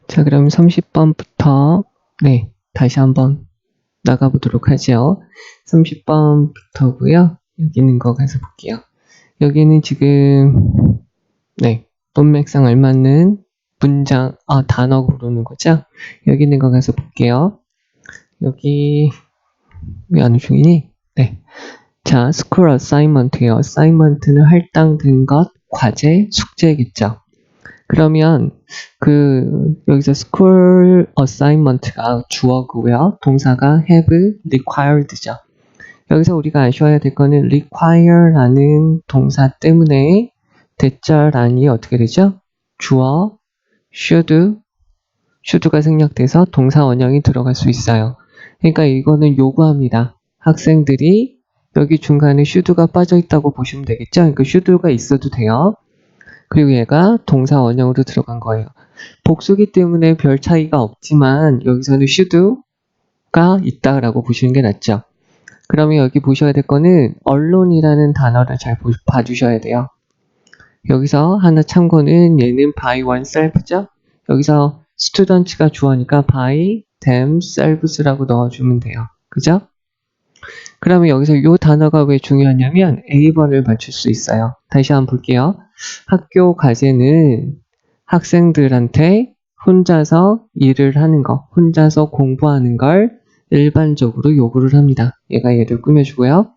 자, 그럼 30번부터 다시 한번 나가보도록 하죠. 30번부터고요. 여기 있는 거 가서 볼게요. 여기는 지금 문맥상 알맞는 문장, 단어 고르는 거죠. 여기 있는 거 가서 볼게요. 여기 왜 안 중이니? 자, school assignment예요. assignment는 할당된 것, 과제, 숙제겠죠. 그러면 여기서 school assignment가 주어고요. 동사가 have, required죠. 여기서 우리가 아셔야 될 거는 require라는 동사 때문에 대절란이 어떻게 되죠? 주어 should가 생략돼서 동사 원형이 들어갈 수 있어요. 그러니까 이거는 요구합니다. 학생들이 여기 중간에 should가 빠져 있다고 보시면 되겠죠? 그러니까 should가 있어도 돼요. 그리고 얘가 동사 원형으로 들어간 거예요. 복수기 때문에 별 차이가 없지만 여기서는 should가 있다라고 보시는 게 낫죠. 그러면 여기 보셔야 될 거는 언론이라는 단어를 잘 봐주셔야 돼요. 여기서 하나 참고는 얘는 by oneself죠. 여기서 students가 주어니까 by themselves라고 넣어주면 돼요. 그죠? 그러면 여기서 이 단어가 왜 중요하냐면 A번을 맞출 수 있어요. 다시 한번 볼게요. 학교 과제는 학생들한테 혼자서 일을 하는 거, 혼자서 공부하는 걸 일반적으로 요구를 합니다. 얘가 얘를 꾸며주고요.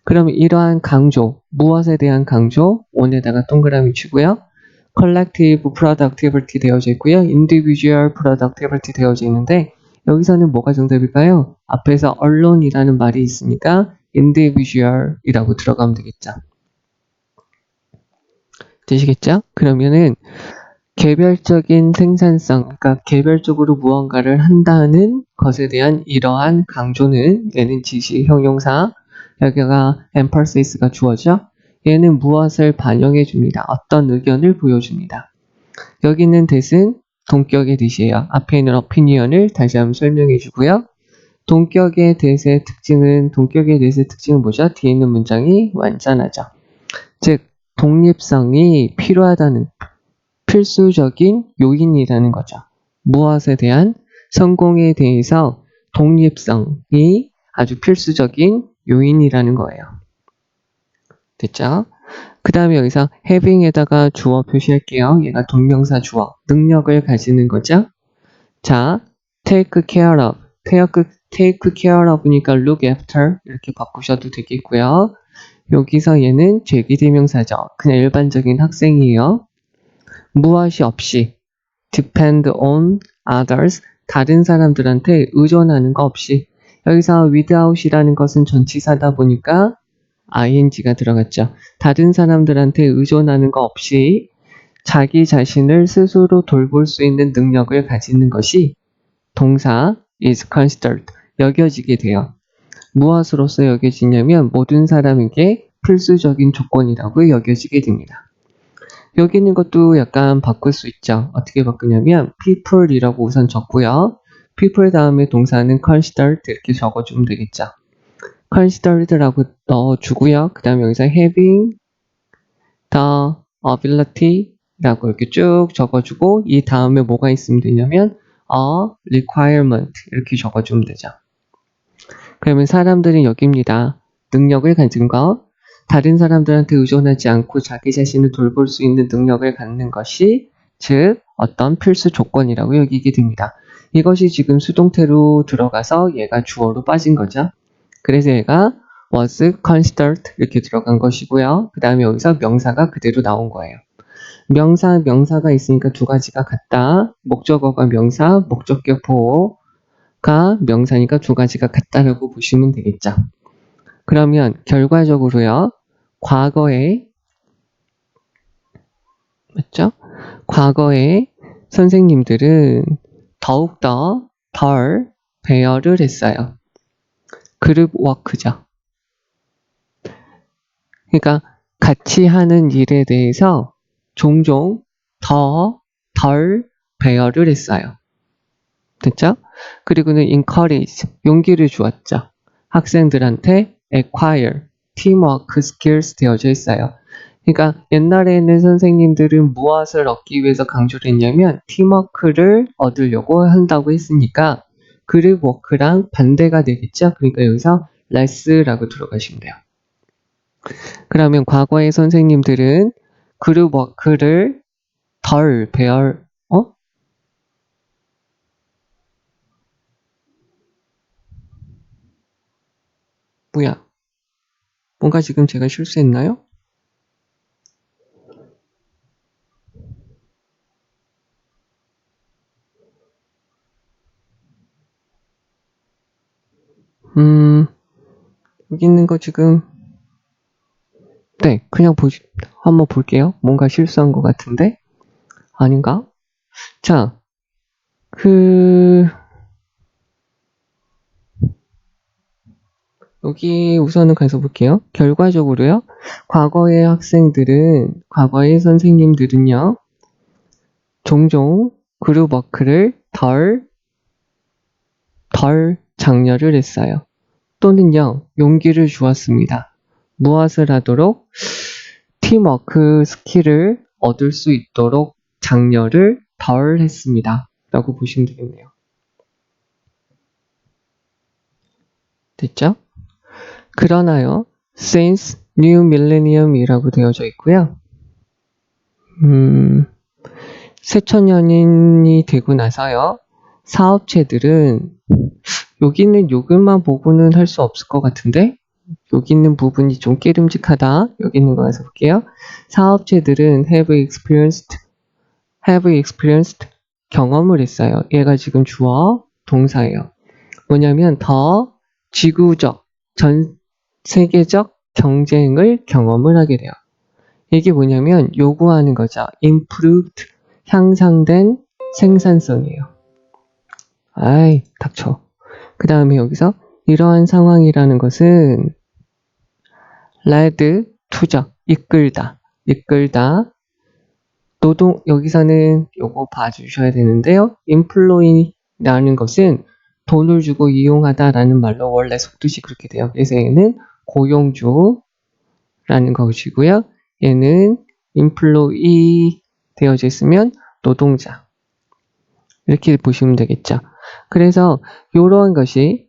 그러면 이러한 강조, 무엇에 대한 강조? on에다가 동그라미 치고요. collective productivity 되어져 있고요. individual productivity 되어져 있는데 여기서는 뭐가 정답일까요? 앞에서 언론이라는 말이 있으니까 individual이라고 들어가면 되겠죠. 되시겠죠? 그러면은 개별적인 생산성, 그러니까 개별적으로 무언가를 한다는 것에 대한 이러한 강조는 얘는 지시 형용사, 여기가 emphasis 주어죠. 얘는 무엇을 반영해 줍니다. 어떤 의견을 보여줍니다. 여기 있는 that은 동격의 that이에요. 앞에 있는 opinion을 다시 한번 설명해 주고요. 동격의 that의 특징은 뭐죠? 뒤에 있는 문장이 완전하죠. 즉 독립성이 필요하다는 필수적인 요인이라는 거죠. 무엇에 대한 성공에 대해서 독립성이 아주 필수적인 요인이라는 거예요. 됐죠? 그 다음에 여기서 having에다가 주어 표시할게요. 얘가 동명사 주어, 능력을 가지는 거죠. 자, take care of, take care of니까 look after 이렇게 바꾸셔도 되겠고요. 여기서 얘는 제기대명사죠. 그냥 일반적인 학생이에요. 무엇이 없이 depend on others, 다른 사람들한테 의존하는 거 없이. 여기서 without이라는 것은 전치사다 보니까 ing가 들어갔죠. 다른 사람들한테 의존하는 거 없이 자기 자신을 스스로 돌볼 수 있는 능력을 가지는 것이 동사 is considered, 여겨지게 돼요. 무엇으로서 여겨지냐면 모든 사람에게 필수적인 조건이라고 여겨지게 됩니다. 여기 있는 것도 약간 바꿀 수 있죠. 어떻게 바꾸냐면 people이라고 우선 적고요. people 다음에 동사는 considered 이렇게 적어주면 되겠죠. considered라고 넣어주고요. 그 다음에 여기서 having the ability라고 이렇게 쭉 적어주고 이 다음에 뭐가 있으면 되냐면 a requirement 이렇게 적어주면 되죠. 그러면 사람들은 여기입니다. 능력을 가진 것, 다른 사람들한테 의존하지 않고 자기 자신을 돌볼 수 있는 능력을 갖는 것이 즉 어떤 필수 조건이라고 여기게 됩니다. 이것이 지금 수동태로 들어가서 얘가 주어로 빠진 거죠. 그래서 얘가 was considered 이렇게 들어간 것이고요. 그 다음에 여기서 명사가 그대로 나온 거예요. 명사가 있으니까 두 가지가 같다. 목적어가 명사, 목적격 보호가 명사니까 두 가지가 같다라고 보시면 되겠죠. 그러면 결과적으로요. 과거에 맞죠? 과거에 선생님들은 더욱더 덜 배열을 했어요. 그룹 워크죠. 그러니까 같이 하는 일에 대해서 종종 덜 배열을 했어요. 됐죠? 그리고는 encourage, 용기를 주었죠. 학생들한테 acquire, teamwork skills 되어져 있어요. 그러니까 옛날에는 선생님들은 무엇을 얻기 위해서 강조를 했냐면 팀워크를 얻으려고 한다고 했으니까 그룹 워크랑 반대가 되겠죠. 그러니까 여기서 less라고 들어가시면 돼요. 그러면 과거의 선생님들은 그룹 워크를 덜 뭐야? 뭔가 지금 제가 실수했나요? 여기 있는 거 지금 네, 그냥 한번 볼게요. 뭔가 실수한 것 같은데? 아닌가? 자, 여기 우선은 가서 볼게요. 결과적으로요. 과거의 선생님들은요. 종종 그룹 워크를 덜 장려를 했어요. 또는요. 용기를 주었습니다. 무엇을 하도록? 팀워크 스킬을 얻을 수 있도록 장려를 덜 했습니다. 라고 보시면 되겠네요. 됐죠? 그러나요, since new millennium이라고 되어져 있고요. 새천년이 되고 나서요, 사업체들은 여기 있는 요금만 보고는 할 수 없을 것 같은데 여기 있는 부분이 좀 깨름직하다. 여기 있는 거 가서 볼게요. 사업체들은 have experienced 경험을 했어요. 얘가 지금 주어 동사예요. 뭐냐면 더 지구적, 전 세계적 경쟁을 경험을 하게 돼요. 이게 뭐냐면 요구하는 거죠. improved, 향상된 생산성이에요. 아이, 닥쳐. 그 다음에 여기서 이러한 상황이라는 것은 led, 투적, 이끌다. 여기서는 요거 봐주셔야 되는데요. employee라는 것은 돈을 주고 이용하다라는 말로 원래 속뜻이 그렇게 돼요. 그래서 얘는 고용주라는 것이고요. 얘는 employee 되어져 있으면 노동자. 이렇게 보시면 되겠죠. 그래서 이러한 것이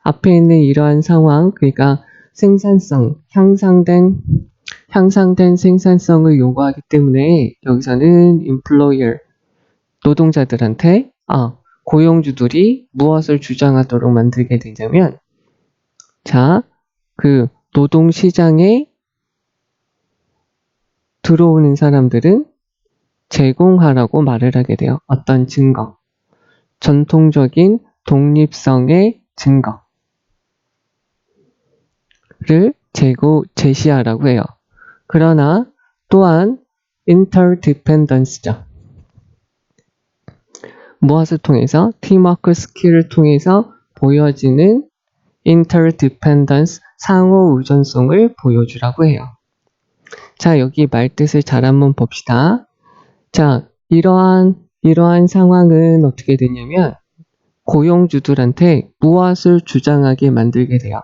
앞에 있는 이러한 상황, 그러니까 생산성, 향상된 생산성을 요구하기 때문에 여기서는 employer, 노동자들한테 고용주들이 무엇을 주장하도록 만들게 되냐면 자, 그 노동시장에 들어오는 사람들은 제공하라고 말을 하게 돼요. 어떤 증거, 전통적인 독립성의 증거를 제시하라고 해요. 그러나 또한 interdependence죠. 무엇을 통해서? 팀워크 스킬을 통해서 보여지는 interdependence, 상호 의존성을 보여주라고 해요. 자, 여기 말뜻을 잘 한번 봅시다. 자, 이러한 상황은 어떻게 되냐면 고용주들한테 무엇을 주장하게 만들게 돼요.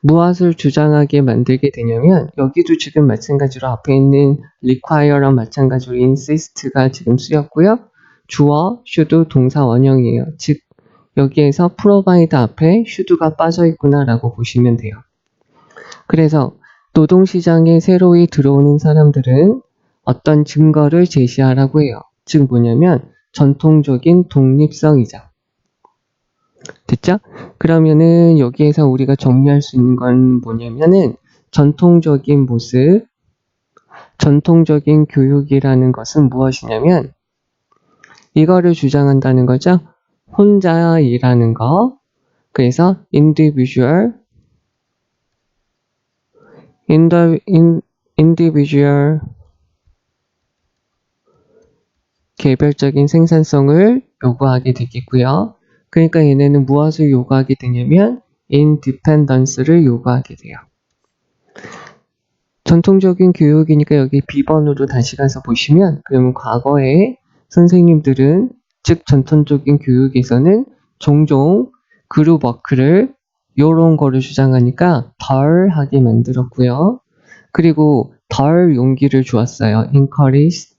무엇을 주장하게 만들게 되냐면 여기도 지금 마찬가지로 앞에 있는 require랑 마찬가지로 insist가 지금 쓰였고요. 주어, should 동사 원형이에요. 즉 여기에서 provide 앞에 should가 빠져 있구나 라고 보시면 돼요. 그래서 노동시장에 새로이 들어오는 사람들은 어떤 증거를 제시하라고 해요. 즉 뭐냐면 전통적인 독립성이죠. 됐죠? 그러면은 여기에서 우리가 정리할 수 있는 건 뭐냐면은 전통적인 모습, 전통적인 교육이라는 것은 무엇이냐면 이거를 주장한다는 거죠. 혼자 일하는 거. 그래서 individual 개별적인 생산성을 요구하게 되겠고요. 그러니까 얘네는 무엇을 요구하게 되냐면 independence를 요구하게 돼요. 전통적인 교육이니까 여기 B번으로 다시 가서 보시면 그러면 과거에 선생님들은 즉 전통적인 교육에서는 종종 그룹 워크를 요런 거를 주장하니까 덜 하게 만들었고요. 그리고 덜 용기를 주었어요. encourage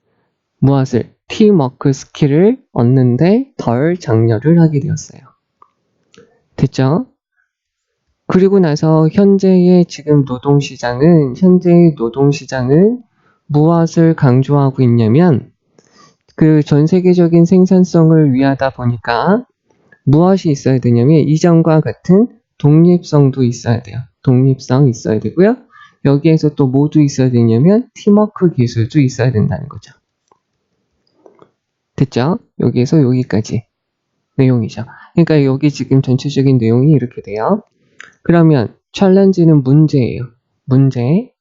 무엇을? 팀워크 스킬을 얻는데 덜 장려를 하게 되었어요. 됐죠? 그리고 나서 현재의 노동시장은 무엇을 강조하고 있냐면 그 전 세계적인 생산성을 위하다 보니까 무엇이 있어야 되냐면 이전과 같은 독립성도 있어야 돼요. 독립성 있어야 되고요. 여기에서 또 뭐도 있어야 되냐면 팀워크 기술도 있어야 된다는 거죠. 됐죠? 여기에서 여기까지 내용이죠. 그러니까 여기 지금 전체적인 내용이 이렇게 돼요. 그러면 챌린지는 문제예요. 문제,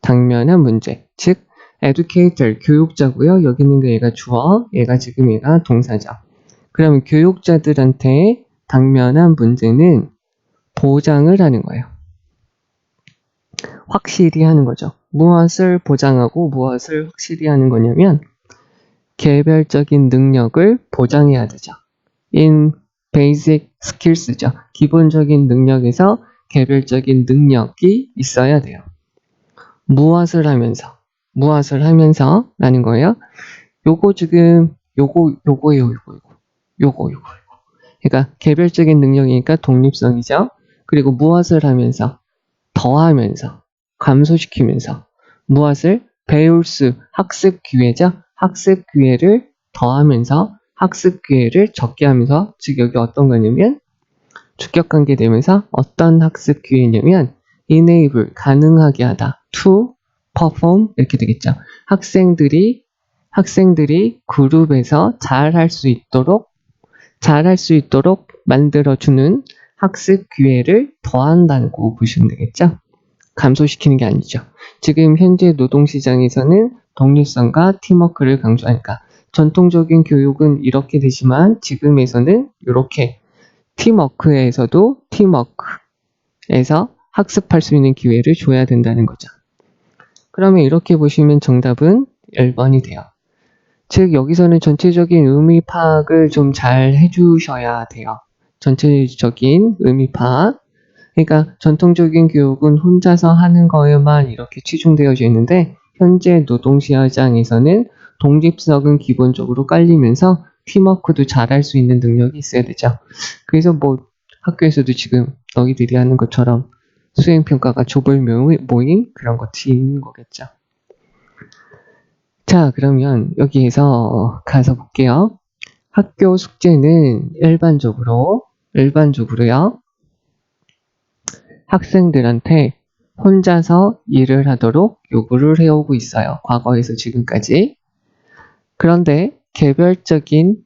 당면한 문제. 즉 educator, 교육자고요. 여기 있는 게 얘가 주어, 얘가 동사죠. 그러면 교육자들한테 당면한 문제는 보장을 하는 거예요. 확실히 하는 거죠. 무엇을 보장하고 무엇을 확실히 하는 거냐면 개별적인 능력을 보장해야 되죠. in basic skills죠. 기본적인 능력에서 개별적인 능력이 있어야 돼요. 무엇을 하면서 라는 거예요. 요거 지금 요거예요. 그러니까 개별적인 능력이니까 독립성이죠. 그리고 무엇을 하면서 더하면서 감소시키면서 무엇을 배울 수 학습 기회죠. 학습 기회를 더하면서 학습 기회를 적게 하면서 즉 여기 어떤 거냐면 주격관계 되면서 어떤 학습 기회냐면 enable 가능하게 하다 to perform 이렇게 되겠죠. 학생들이 그룹에서 잘할 수 있도록 만들어주는 학습 기회를 더한다고 보시면 되겠죠. 감소시키는 게 아니죠. 지금 현재 노동시장에서는 독립성과 팀워크를 강조하니까 전통적인 교육은 이렇게 되지만 지금에서는 이렇게 팀워크에서 학습할 수 있는 기회를 줘야 된다는 거죠. 그러면 이렇게 보시면 정답은 1번이 돼요. 즉 여기서는 전체적인 의미 파악을 좀 잘 해주셔야 돼요. 전체적인 의미 파악. 그러니까 전통적인 교육은 혼자서 하는 거에만 이렇게 치중되어져 있는데 현재 노동시장에서는 독립성은 기본적으로 깔리면서 팀워크도 잘할 수 있는 능력이 있어야 되죠. 그래서 뭐 학교에서도 지금 너희들이 하는 것처럼 수행평가가 조별 모임 그런 것이 있는 거겠죠. 자, 그러면 여기에서 가서 볼게요. 학교 숙제는 일반적으로요. 학생들한테 혼자서 일을 하도록 요구를 해오고 있어요. 과거에서 지금까지. 그런데 개별적인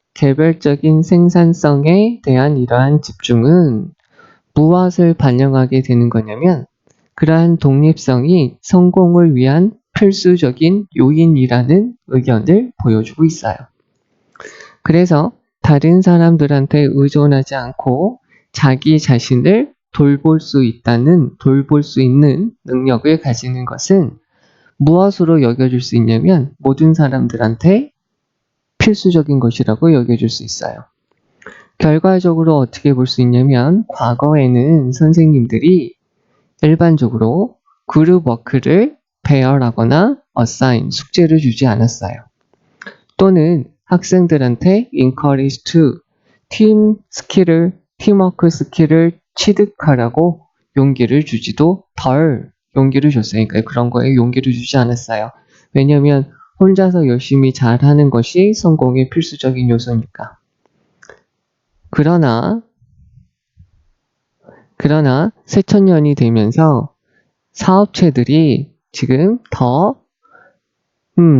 생산성에 대한 이러한 집중은 무엇을 반영하게 되는 거냐면 그러한 독립성이 성공을 위한 필수적인 요인이라는 의견을 보여주고 있어요. 그래서 다른 사람들한테 의존하지 않고 자기 자신을 돌볼 수 있는 능력을 가지는 것은 무엇으로 여겨질 수 있냐면 모든 사람들한테 필수적인 것이라고 여겨질 수 있어요. 결과적으로 어떻게 볼 수 있냐면 과거에는 선생님들이 일반적으로 그룹 워크를 배열하거나 assign, 숙제를 주지 않았어요. 또는 학생들한테 encourage to, 팀워크 스킬을 취득하라고 용기를 줬어요. 그러니까 그런 거에 용기를 주지 않았어요. 왜냐하면 혼자서 열심히 잘하는 것이 성공의 필수적인 요소니까. 그러나 새천년이 되면서 사업체들이 지금 더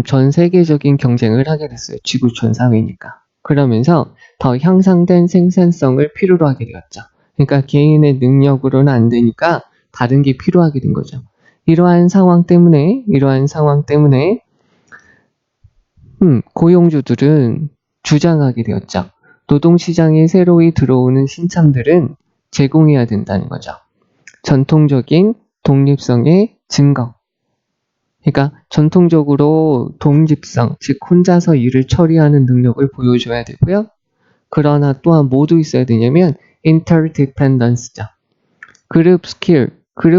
전 세계적인 경쟁을 하게 됐어요. 지구촌 사회니까. 그러면서 더 향상된 생산성을 필요로 하게 되었죠. 그러니까 개인의 능력으로는 안 되니까 다른 게 필요하게 된 거죠. 이러한 상황 때문에 고용주들은 주장하게 되었죠. 노동시장에 새로이 들어오는 신참들은 제공해야 된다는 거죠. 전통적인 독립성의 증거. 그러니까 전통적으로 독립성, 즉 혼자서 일을 처리하는 능력을 보여줘야 되고요. 그러나 또한 뭐도 있어야 되냐면 interdependence죠. 그룹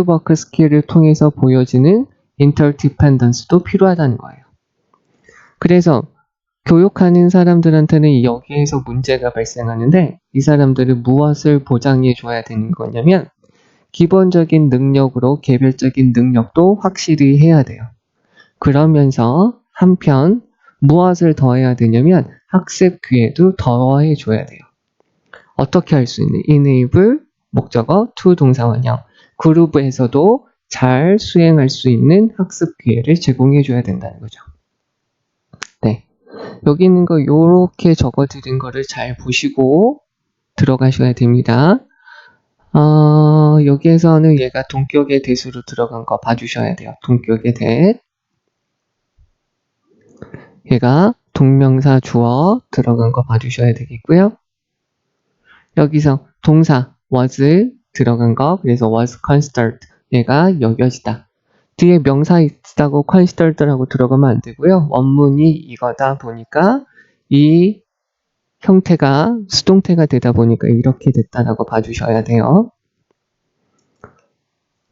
워크 스킬을 통해서 보여지는 interdependence도 필요하다는 거예요. 그래서 교육하는 사람들한테는 여기에서 문제가 발생하는데 이 사람들은 무엇을 보장해 줘야 되는 거냐면 기본적인 능력으로 개별적인 능력도 확실히 해야 돼요. 그러면서 한편 무엇을 더해야 되냐면 학습 기회도 더해 줘야 돼요. 어떻게 할 수 있는? enable, 목적어, to 동사 원형. 그룹에서도 잘 수행할 수 있는 학습 기회를 제공해 줘야 된다는 거죠. 네. 여기 있는 거 요렇게 적어 드린 거를 잘 보시고 들어가셔야 됩니다. 여기에서는 얘가 동격의 대수로 들어간 거 봐주셔야 돼요. 동격의 대. 얘가 동명사 주어 들어간 거 봐주셔야 되겠고요. 여기서 동사 was 들어간 거, 그래서 was considered, 얘가 여겨지다. 뒤에 명사 있다고 considered라고 들어가면 안 되고요. 원문이 이거다 보니까 이 형태가 수동태가 되다 보니까 이렇게 됐다라고 봐주셔야 돼요.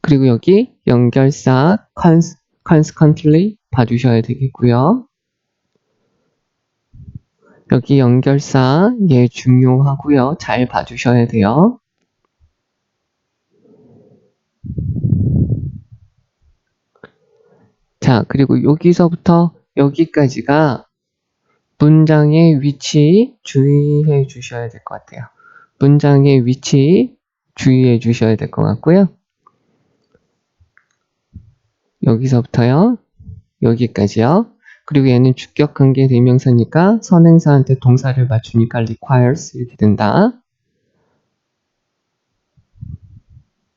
그리고 여기 연결사 consequently 봐주셔야 되겠고요. 여기 연결사 얘 중요하고요. 잘 봐주셔야 돼요. 자, 그리고 여기서부터 여기까지가 문장의 위치 주의해 주셔야 될 것 같아요. 문장의 위치 주의해 주셔야 될 것 같고요. 여기서부터요. 여기까지요. 그리고 얘는 주격관계 대명사니까 선행사한테 동사를 맞추니까 requires 이렇게 된다.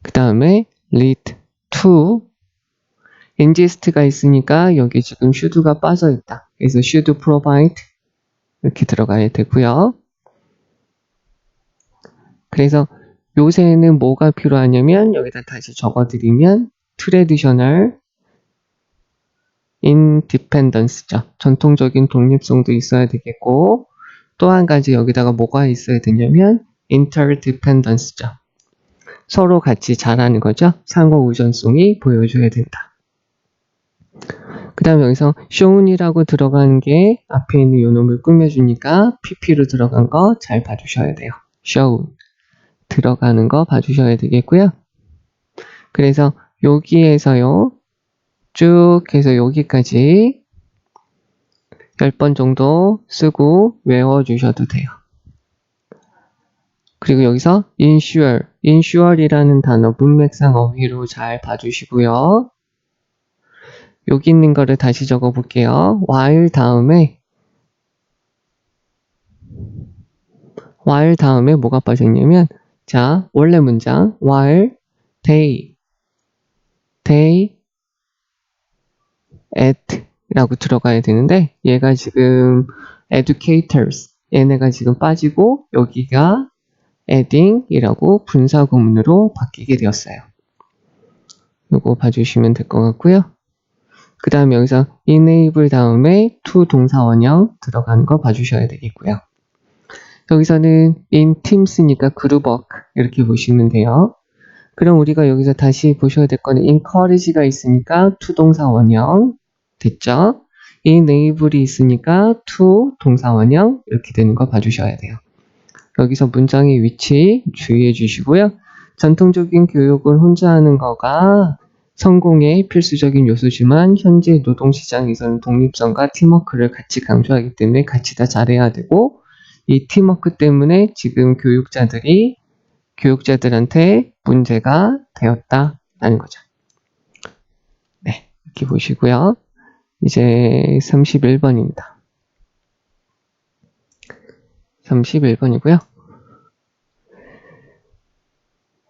그 다음에 lead to ingest가 있으니까 여기 지금 should가 빠져 있다. 그래서 should provide 이렇게 들어가야 되고요. 그래서 요새는 뭐가 필요하냐면 여기다 다시 적어드리면 traditional independence죠. 전통적인 독립성도 있어야 되겠고 또 한 가지 여기다가 뭐가 있어야 되냐면 interdependence죠. 서로 같이 잘하는 거죠. 상호 의존성이 보여줘야 된다. 그 다음에 여기서 shown이라고 들어가는 게 앞에 있는 요 놈을 꾸며주니까 pp로 들어간 거 잘 봐주셔야 돼요. shown 들어가는 거 봐주셔야 되겠고요. 그래서 여기에서요 쭉 해서 여기까지 10번 정도 쓰고 외워주셔도 돼요. 그리고 여기서 insure이라는 단어 문맥상 어휘로 잘 봐주시고요. 여기 있는 거를 다시 적어 볼게요. while 다음에 뭐가 빠졌냐면 자, 원래 문장 while they at 라고 들어가야 되는데 얘가 지금 educators 얘네가 지금 빠지고 여기가 adding 이라고 분사구문으로 바뀌게 되었어요. 요거 봐주시면 될 것 같고요. 그 다음에 여기서 enable 다음에 to 동사 원형 들어가는 거 봐주셔야 되겠고요. 여기서는 in teams니까 group work 이렇게 보시면 돼요. 그럼 우리가 여기서 다시 보셔야 될 거는 encourage가 있으니까 to 동사 원형 됐죠? enable이 있으니까 to 동사 원형 이렇게 되는 거 봐주셔야 돼요. 여기서 문장의 위치 주의해 주시고요. 전통적인 교육을 혼자 하는 거가 성공의 필수적인 요소지만 현재 노동시장에서는 독립성과 팀워크를 같이 강조하기 때문에 같이 다 잘해야 되고 이 팀워크 때문에 지금 교육자들한테 문제가 되었다라는 거죠. 네, 이렇게 보시고요. 이제 31번입니다. 31번이고요.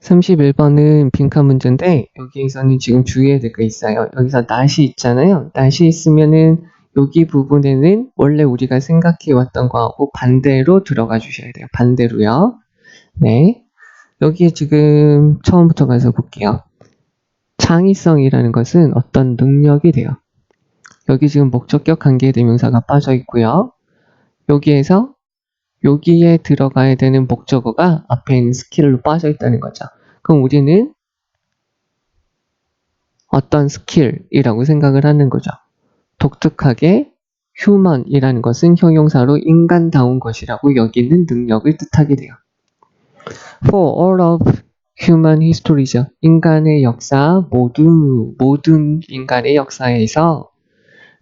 31번은 빈칸 문제인데 여기에서는 지금 주의해야 될 게 있어요. 여기서 not이 있잖아요. not이 있으면은 여기 부분에는 원래 우리가 생각해 왔던 거하고 반대로 들어가 주셔야 돼요. 반대로요. 네. 여기에 지금 처음부터 가서 볼게요. 창의성이라는 것은 어떤 능력이 돼요. 여기 지금 목적격 관계대명사가 빠져 있고요. 여기에서 여기에 들어가야 되는 목적어가 앞에 있는 스킬로 빠져 있다는 거죠. 그럼 우리는 어떤 스킬이라고 생각을 하는 거죠. 독특하게 human이라는 것은 형용사로 인간다운 것이라고 여기는 능력을 뜻하게 돼요. For all of human history죠. 인간의 역사, 모든 인간의 역사에서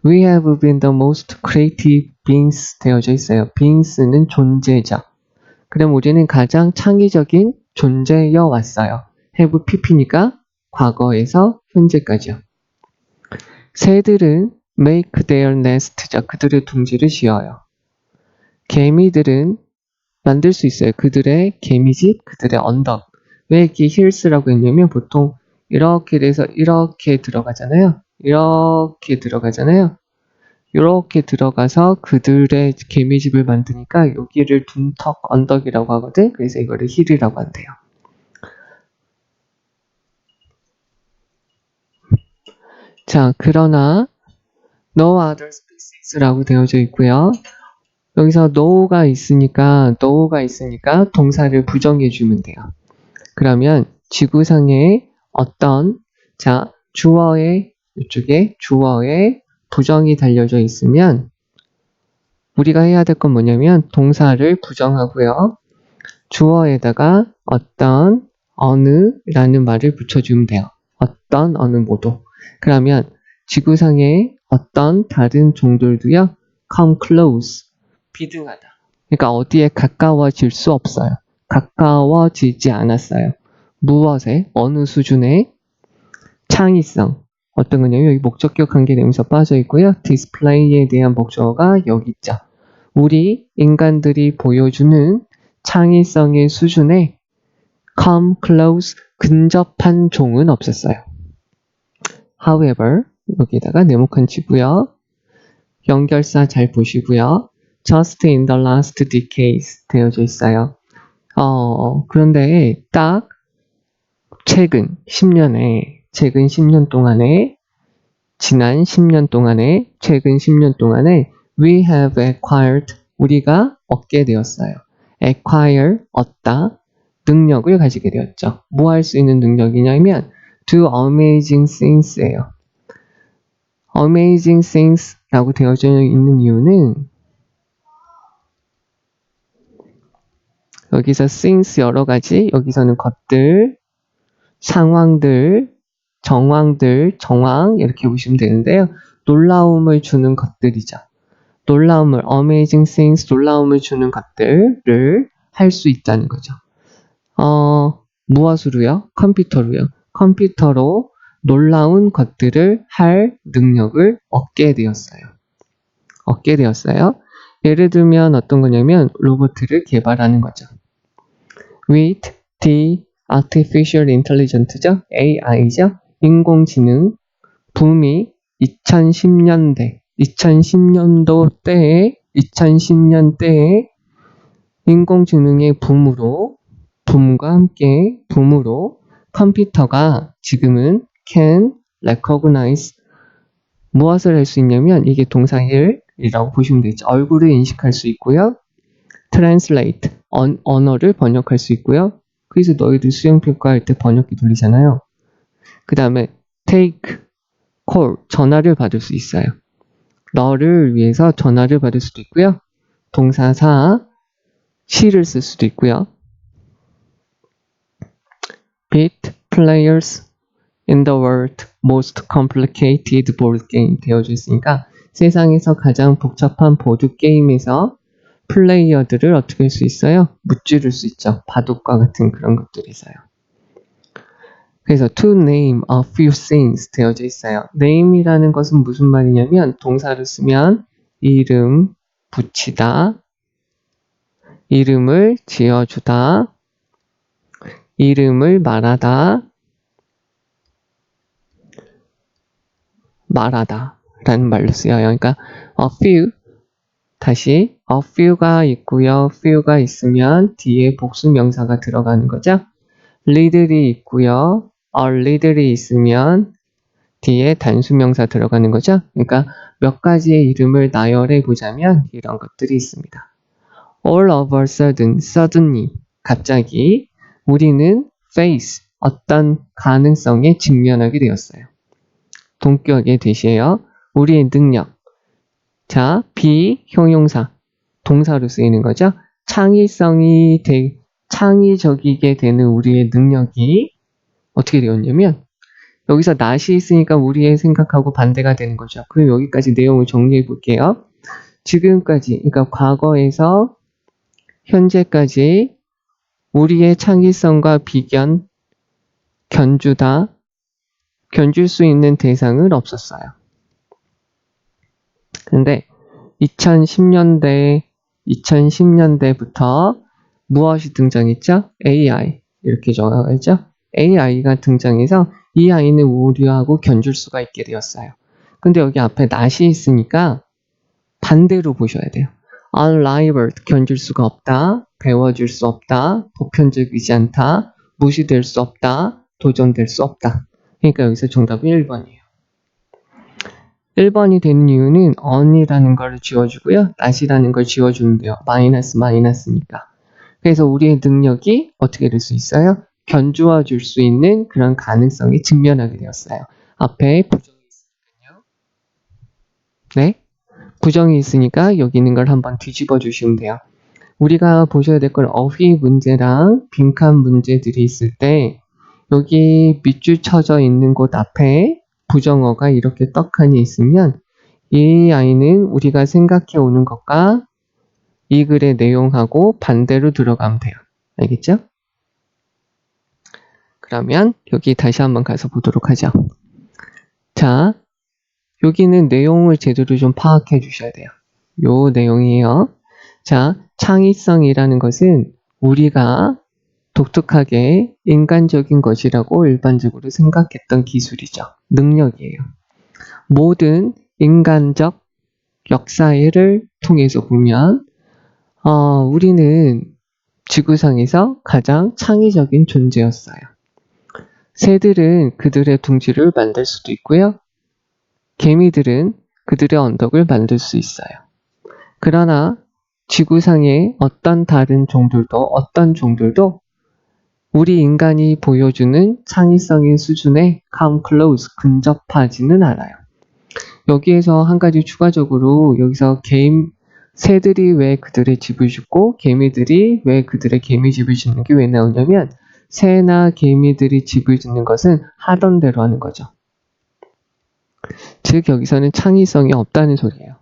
We have been the most creative beings 되어져 있어요. beings는 존재죠. 그럼 우리는 가장 창의적인 존재여 왔어요. have pp니까 과거에서 현재까지요. 새들은 make their nest죠. 그들의 둥지를 지어요. 개미들은 만들 수 있어요. 그들의 개미집, 그들의 언덕. 왜 이렇게 hills라고 했냐면 보통 이렇게 돼서 이렇게 들어가잖아요. 이렇게 들어가서 그들의 개미집을 만드니까 여기를 둔턱 언덕이라고 하거든. 그래서 이거를 hill이라고 한대요. 자, 그러나 no other species라고 되어져 있고요. 여기서 no가 있으니까 동사를 부정해주면 돼요. 그러면 지구상에 어떤 이쪽에 주어에 부정이 달려져 있으면 우리가 해야 될 건 뭐냐면 동사를 부정하고요. 주어에다가 어떤 어느라는 말을 붙여주면 돼요. 어떤 어느 모두. 그러면 지구상의 어떤 다른 종들도요. come close. 비등하다. 그러니까 어디에 가까워질 수 없어요. 가까워지지 않았어요. 무엇에? 어느 수준의 창의성. 어떤 거냐면 여기 목적격 관계되면서 빠져 있고요. 디스플레이에 대한 목적어가 여기 있죠. 우리 인간들이 보여주는 창의성의 수준에 come close 근접한 종은 없었어요. However 여기다가 네모칸 치고요. 연결사 잘 보시고요. Just in the last decades 되어져 있어요. 그런데 딱 최근 10년 동안에 지난 10년 동안에 최근 10년 동안에 we have acquired 우리가 얻게 되었어요. acquire 얻다 능력을 가지게 되었죠. 뭐 할 수 있는 능력이냐면 do amazing things예요. amazing things라고 되어져 있는 이유는 여기서 things 여러 가지 여기서는 것들 상황들 정황 이렇게 보시면 되는데요. 놀라움을 주는 것들이죠. amazing things, 놀라움을 주는 것들을 할 수 있다는 거죠. 무엇으로요? 컴퓨터로 놀라운 것들을 할 능력을 얻게 되었어요. 예를 들면 어떤 거냐면 로봇을 개발하는 거죠. With the artificial intelligence죠. AI죠. 인공지능 붐이 2010년도 때에 인공지능의 붐과 함께 컴퓨터가 지금은 can recognize 무엇을 할 수 있냐면 이게 동사일이라고 보시면 되죠. 얼굴을 인식할 수 있고요. translate 언어를 번역할 수 있고요. 그래서 너희들 수행평가할 때 번역기 돌리잖아요. 그 다음에 take call 전화를 받을 수 있어요. 너를 위해서 전화를 받을 수도 있고요. 동사사 시를 쓸 수도 있고요. beat players in the world most complicated board game 되어져 있으니까 세상에서 가장 복잡한 보드 게임에서 플레이어들을 어떻게 할 수 있어요? 무찌를 수 있죠. 바둑과 같은 그런 것들에서요. 그래서 to name a few things 되어져 있어요. name이라는 것은 무슨 말이냐면 동사를 쓰면 이름 붙이다, 이름을 지어주다, 이름을 말하다 라는 말로 쓰여요. 그러니까 a few가 있고요. few가 있으면 뒤에 복수 명사가 들어가는 거죠. lead이 있고요. a lead이 있으면 뒤에 단수 명사 들어가는 거죠. 그러니까 몇 가지의 이름을 나열해 보자면 이런 것들이 있습니다. All of a sudden, suddenly, 갑자기 우리는 face, 어떤 가능성에 직면하게 되었어요. 동격의 대시예요. 우리의 능력. 자, 비형용사. 동사로 쓰이는 거죠. 창의적이게 되는 우리의 능력이 어떻게 되었냐면 여기서 not이 있으니까 우리의 생각하고 반대가 되는 거죠. 그럼 여기까지 내용을 정리해 볼게요. 지금까지, 그러니까 과거에서 현재까지 우리의 창의성과 비견, 견줄 수 있는 대상은 없었어요. 근데 2010년대부터 무엇이 등장했죠? AI. 이렇게 적어야죠. AI가 등장해서 이 아이는 우리하고 견줄 수가 있게 되었어요. 근데 여기 앞에 not이 있으니까 반대로 보셔야 돼요. unrivaled, 견줄 수가 없다, 배워줄 수 없다, 보편적이지 않다, 무시될 수 없다, 도전될 수 없다. 그러니까 여기서 정답은 1번이에요. 1번이 되는 이유는 on이라는 걸 지워주고요. not이라는 걸 지워주는데요. 마이너스니까. 그래서 우리의 능력이 어떻게 될 수 있어요? 견주어 줄 수 있는 그런 가능성이 직면하게 되었어요. 앞에 부정이 있으니까요. 네? 부정이 있으니까 여기 있는 걸 한번 뒤집어 주시면 돼요. 우리가 보셔야 될 건 어휘 문제랑 빈칸 문제들이 있을 때 여기 밑줄 쳐져 있는 곳 앞에 부정어가 이렇게 떡하니 있으면 이 아이는 우리가 생각해 오는 것과 이 글의 내용하고 반대로 들어가면 돼요. 알겠죠? 그러면 여기 다시 한번 가서 보도록 하죠. 자, 여기는 내용을 제대로 좀 파악해 주셔야 돼요. 요 내용이에요. 자, 창의성이라는 것은 우리가 독특하게 인간적인 것이라고 일반적으로 생각했던 기술이죠. 능력이에요. 모든 인간적 역사를 통해서 보면 우리는 지구상에서 가장 창의적인 존재였어요. 새들은 그들의 둥지를 만들 수도 있고요. 개미들은 그들의 언덕을 만들 수 있어요. 그러나 지구상의 어떤 종들도 우리 인간이 보여주는 창의성의 수준에 come close, 근접하지는 않아요. 여기에서 한 가지 추가적으로 여기서 새들이 왜 그들의 집을 짓고 개미들이 왜 그들의 개미집을 짓는 게 왜 나오냐면 새나 개미들이 집을 짓는 것은 하던 대로 하는 거죠. 즉 여기서는 창의성이 없다는 소리예요.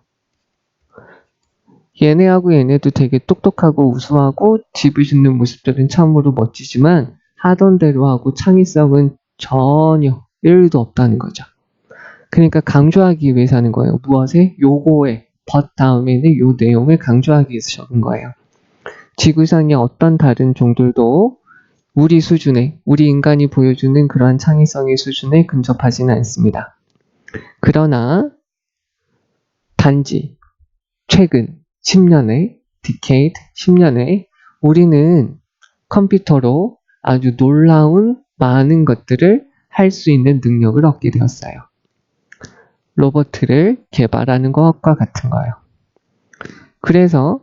얘네하고 얘네도 되게 똑똑하고 우수하고 집을 짓는 모습들은 참으로 멋지지만 하던 대로 하고 창의성은 전혀 1도 없다는 거죠. 그러니까 강조하기 위해서 하는 거예요. 무엇에? 요거에 but 다음에는 요 내용을 강조하기 위해서 적은 거예요. 지구상의 어떤 다른 종들도 우리 인간이 보여주는 그러한 창의성의 수준에 근접하지는 않습니다. 그러나 단지 최근 10년에 우리는 컴퓨터로 아주 놀라운 많은 것들을 할 수 있는 능력을 얻게 되었어요. 로봇을 개발하는 것과 같은 거예요. 그래서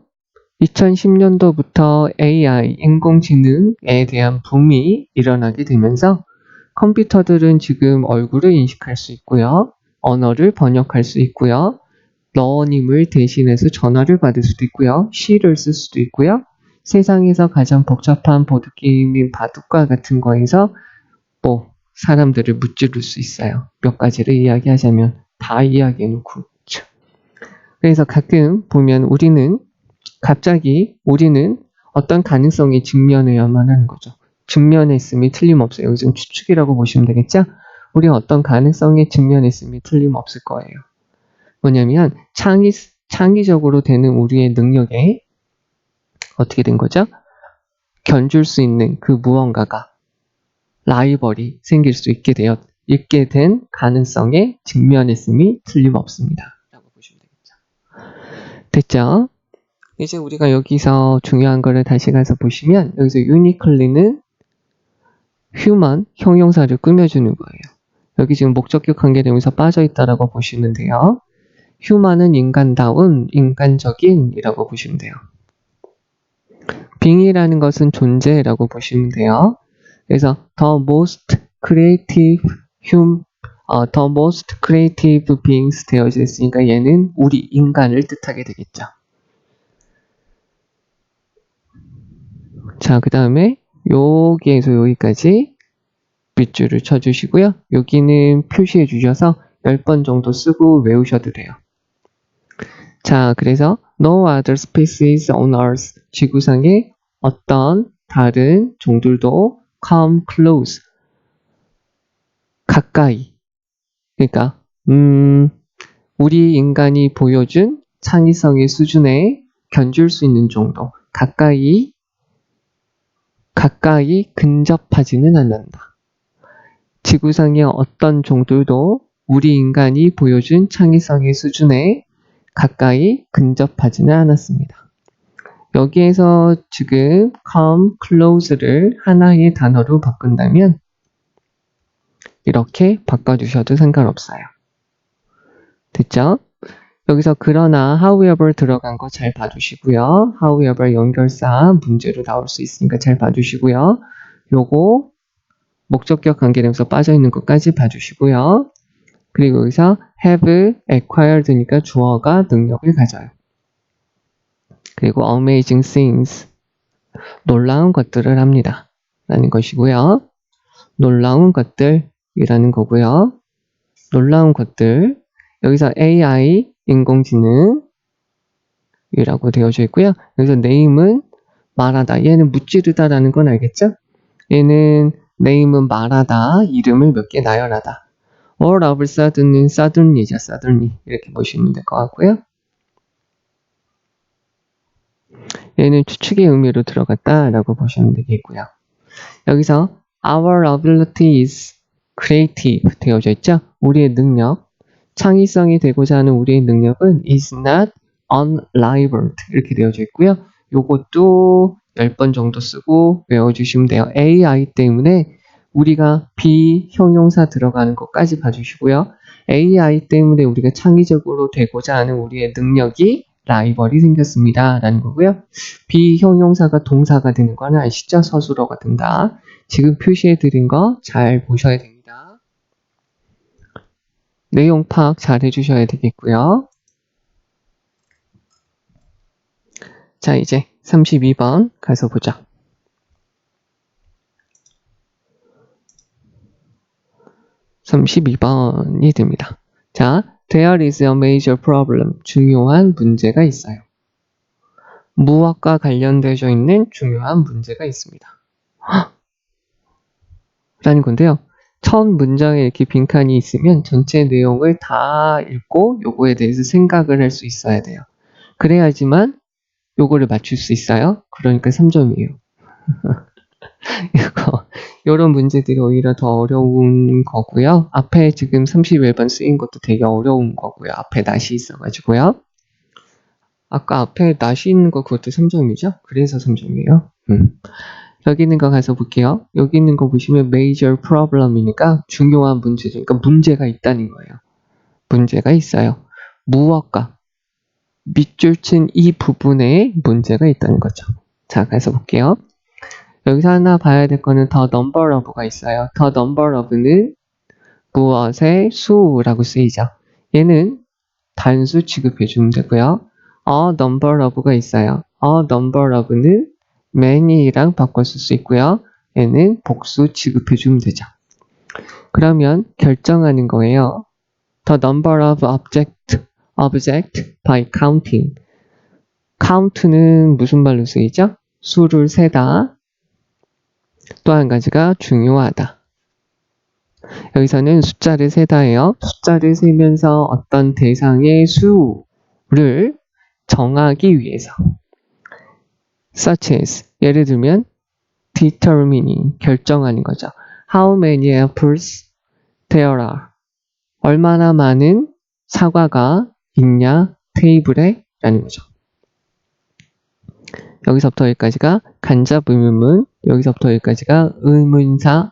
2010년도부터 AI, 인공지능에 대한 붐이 일어나게 되면서 컴퓨터들은 지금 얼굴을 인식할 수 있고요. 언어를 번역할 수 있고요. 너님을 대신해서 전화를 받을 수도 있고요. 시를 쓸 수도 있고요. 세상에서 가장 복잡한 보드게임인 바둑과 같은 거에서 사람들을 무찌를 수 있어요. 몇 가지를 이야기하자면 다 이야기해놓고. 그래서 가끔 보면 우리는 어떤 가능성에 직면해야만 하는 거죠. 직면했음이 틀림없어요. 요즘 추측이라고 보시면 되겠죠? 우리가 어떤 가능성에 직면했음이 틀림없을 거예요. 뭐냐면 창의적으로 되는 우리의 능력에 어떻게 된 거죠? 견줄 수 있는 그 무언가가 라이벌이 생길 수 있게 된 가능성에 직면했음이 틀림없습니다. 라고 보시면 되겠죠. 됐죠? 이제 우리가 여기서 중요한 거를 다시 가서 보시면 여기서 uniquely는 human 형용사를 꾸며주는 거예요. 여기 지금 목적격 관계되면서 빠져있다라고 보시면 돼요. human은 인간다운, 인간적인 이라고 보시면 돼요. being이라는 것은 존재라고 보시면 돼요. 그래서 the most creative the most creative beings 되어져 있으니까 얘는 우리 인간을 뜻하게 되겠죠. 자, 그 다음에 여기에서 여기까지 밑줄을 쳐주시고요. 여기는 표시해 주셔서 10번 정도 쓰고 외우셔도 돼요. 자, 그래서 no other species on earth, 지구상에 어떤 다른 종들도 come close, 가까이, 그러니까 우리 인간이 보여준 창의성의 수준에 견줄 수 있는 정도, 가까이 근접하지는 않는다. 지구상의 어떤 종들도 우리 인간이 보여준 창의성의 수준에 가까이 근접하지는 않았습니다. 여기에서 지금 come close를 하나의 단어로 바꾼다면 이렇게 바꿔주셔도 상관없어요. 됐죠? 여기서 그러나 however 들어간 거 잘 봐주시고요. however 연결사 문제로 나올 수 있으니까 잘 봐주시고요. 요거 목적격 관계대명사 빠져있는 것까지 봐주시고요. 그리고 여기서 have acquired니까 주어가 능력을 가져요. 그리고 amazing things, 놀라운 것들을 합니다. 라는 것이고요. 놀라운 것들이라는 거고요. 놀라운 것들, 여기서 AI, 인공지능이라고 되어져 있고요. 여기서 name은 말하다, 얘는 무찌르다라는 건 알겠죠? 얘는 name은 말하다, 이름을 몇 개 나열하다. all of a sudden은 suddenly죠, suddenly 이렇게 보시면 될 것 같고요. 얘는 추측의 의미로 들어갔다라고 보시면 되겠고요. 여기서 our ability is creative 되어져 있죠? 우리의 능력, 창의성이 되고자 하는 우리의 능력은 is not unrivaled 이렇게 되어져 있고요. 요것도 10번 정도 쓰고 외워주시면 돼요. AI 때문에 우리가 비형용사 들어가는 것까지 봐주시고요. AI 때문에 우리가 창의적으로 되고자 하는 우리의 능력이 라이벌이 생겼습니다. 라는 거고요. 비형용사가 동사가 되는 건 아시죠? 서술어가 된다. 지금 표시해드린 거 잘 보셔야 됩니다. 내용 파악 잘 해주셔야 되겠고요. 자, 이제 32번 가서 보자. 32번이 됩니다. 자, there is a major problem. 중요한 문제가 있어요. 무엇과 관련되어 있는 중요한 문제가 있습니다. 라는 건데요. 첫 문장에 이렇게 빈칸이 있으면 전체 내용을 다 읽고 요거에 대해서 생각을 할 수 있어야 돼요. 그래야지만 요거를 맞출 수 있어요. 그러니까 3점이에요. 이런 문제들이 오히려 더 어려운 거고요. 앞에 지금 31번 쓰인 것도 되게 어려운 거고요. 앞에 낫이 있어가지고요. 아까 앞에 낫이 있는 거 그것도 3점이죠? 그래서 3점이에요. 여기 있는 거 가서 볼게요. 여기 있는 거 보시면 major problem이니까 중요한 문제죠. 그러니까 문제가 있다는 거예요. 문제가 있어요. 무엇과 밑줄 친 이 부분에 문제가 있다는 거죠. 자, 가서 볼게요. 여기서 하나 봐야 될 거는 the number of가 있어요. the number of는 무엇의 수라고 쓰이죠. 얘는 단수 취급해주면 되고요. a number of가 있어요. a number of는 many랑 바꿔 쓸 수 있고요. 얘는 복수 취급해주면 되죠. 그러면 결정하는 거예요. The number of object by counting. count는 무슨 말로 쓰이죠? 수를 세다. 또 한 가지가 중요하다. 여기서는 숫자를 세다예요. 숫자를 세면서 어떤 대상의 수를 정하기 위해서. such as, 예를 들면 determining, 결정하는 거죠. How many apples there are. 얼마나 많은 사과가 있냐 테이블에 라는 거죠. 여기서부터 여기까지가 간접 의문문, 여기서부터 여기까지가 의문사.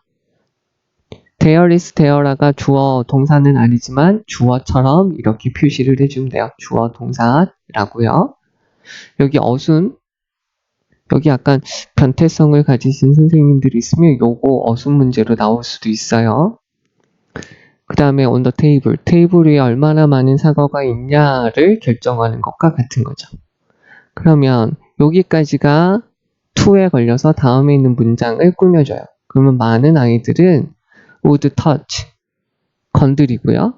there is, there가 주어, 동사는 아니지만 주어처럼 이렇게 표시를 해주면 돼요. 주어, 동사라고요. 여기 어순, 여기 약간 변태성을 가지신 선생님들이 있으면 요거 어순 문제로 나올 수도 있어요. 그 다음에 on the table, 테이블 위에 얼마나 많은 사과가 있냐를 결정하는 것과 같은 거죠. 그러면 여기까지가 to에 걸려서 다음에 있는 문장을 꾸며줘요. 그러면 많은 아이들은 would touch, 건드리고요.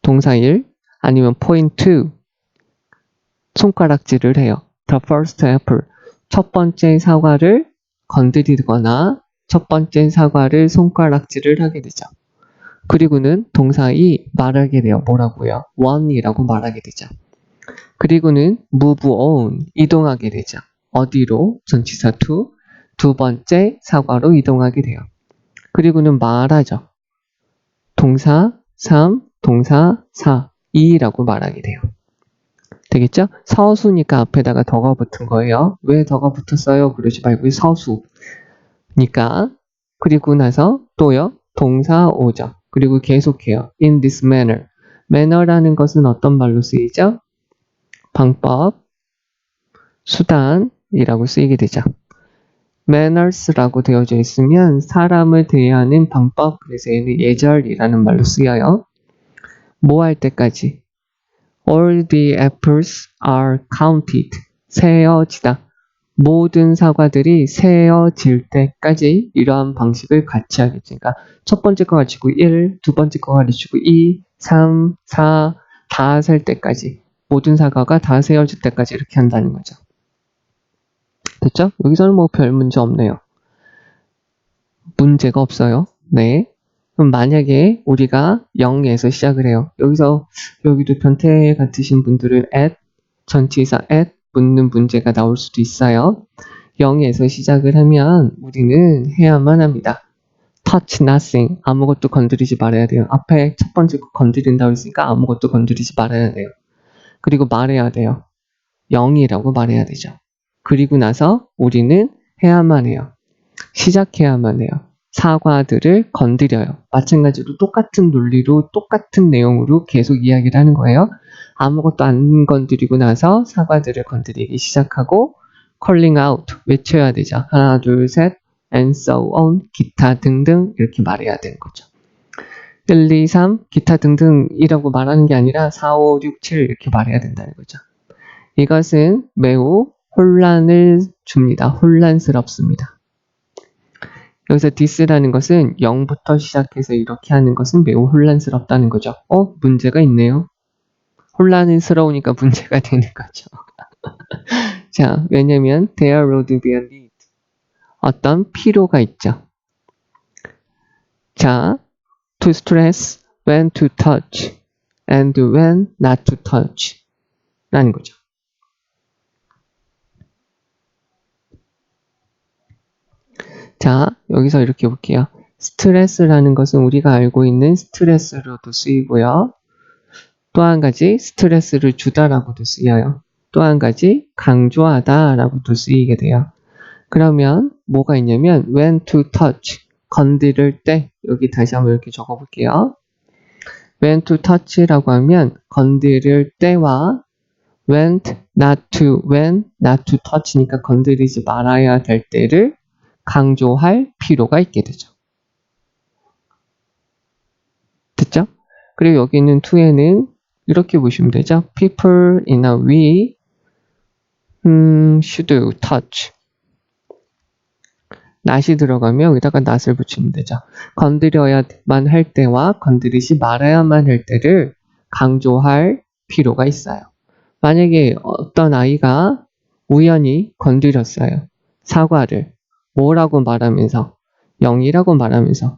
동사 1, 아니면 point to, 손가락질을 해요. The first apple, 첫 번째 사과를 건드리거나 첫 번째 사과를 손가락질을 하게 되죠. 그리고는 동사 2, 말하게 돼요. 뭐라고요? one이라고 말하게 되죠. 그리고는 move on, 이동하게 되죠. 어디로? 전치사 to, 두 번째 사과로 이동하게 돼요. 그리고는 말하죠. 동사 3, 동사 4, 2라고 말하게 돼요. 되겠죠? 서수니까 앞에다가 더가 붙은 거예요. 왜 더가 붙었어요? 그러지 말고 서수니까. 그리고 나서 또요. 동사 5죠. 그리고 계속해요. in this manner. manner라는 것은 어떤 말로 쓰이죠? 방법, 수단이라고 쓰이게 되죠. manners라고 되어져 있으면 사람을 대하는 방법, 그래서 얘는 예절이라는 말로 쓰여요. 뭐 할 때까지? All the apples are counted. 세어지다. 모든 사과들이 세어질 때까지 이러한 방식을 같이 하겠지. 그러니까 첫 번째 거 가지고 1, 두 번째 거 가지고 2, 3, 4, 다 셀 때까지. 모든 사과가 다 세어질 때까지 이렇게 한다는 거죠. 됐죠? 여기서는 뭐 별 문제 없네요. 문제가 없어요. 네. 그럼 만약에 우리가 0에서 시작을 해요. 여기도 변태 같으신 분들은 at, 전치사 at 묻는 문제가 나올 수도 있어요. 0에서 시작을 하면 우리는 해야만 합니다. touch nothing, 아무것도 건드리지 말아야 돼요. 앞에 첫 번째 거 건드린다고 했으니까 아무것도 건드리지 말아야 돼요. 그리고 말해야 돼요. 0이라고 말해야 되죠. 그리고 나서 우리는 해야만 해요. 시작해야만 해요. 사과들을 건드려요. 마찬가지로 똑같은 논리로 똑같은 내용으로 계속 이야기를 하는 거예요. 아무것도 안 건드리고 나서 사과들을 건드리기 시작하고 calling out, 외쳐야 되죠. 하나, 둘, 셋, and so on, 기타 등등 이렇게 말해야 되는 거죠. 1, 2, 3, 기타 등등이라고 말하는 게 아니라 4, 5, 6, 7 이렇게 말해야 된다는 거죠. 이것은 매우 혼란을 줍니다. 혼란스럽습니다. 여기서 this라는 것은 0부터 시작해서 이렇게 하는 것은 매우 혼란스럽다는 거죠. 문제가 있네요. 혼란스러우니까 문제가 되는 거죠. 자, 왜냐면 there would be a need. 어떤 필요가 있죠. 자, to stress, when to touch, and when not to touch 라는 거죠. 자, 여기서 이렇게 볼게요. 스트레스라는 것은 우리가 알고 있는 스트레스로도 쓰이고요. 또 한 가지 스트레스를 주다라고도 쓰여요. 또 한 가지 강조하다라고도 쓰이게 돼요. 그러면 뭐가 있냐면 when to touch, 건드릴 때, 여기 다시 한번 이렇게 적어볼게요. when to touch라고 하면 건드릴 때와 when not to touch니까 건드리지 말아야 될 때를 강조할 필요가 있게 되죠. 됐죠? 그리고 여기 있는 to에는 이렇게 보시면 되죠. People in a way should touch. not이 들어가면 여기다가 not을 붙이면 되죠. 건드려야만 할 때와 건드리지 말아야만 할 때를 강조할 필요가 있어요. 만약에 어떤 아이가 우연히 건드렸어요. 사과를. 뭐라고 말하면서? 0이라고 말하면서.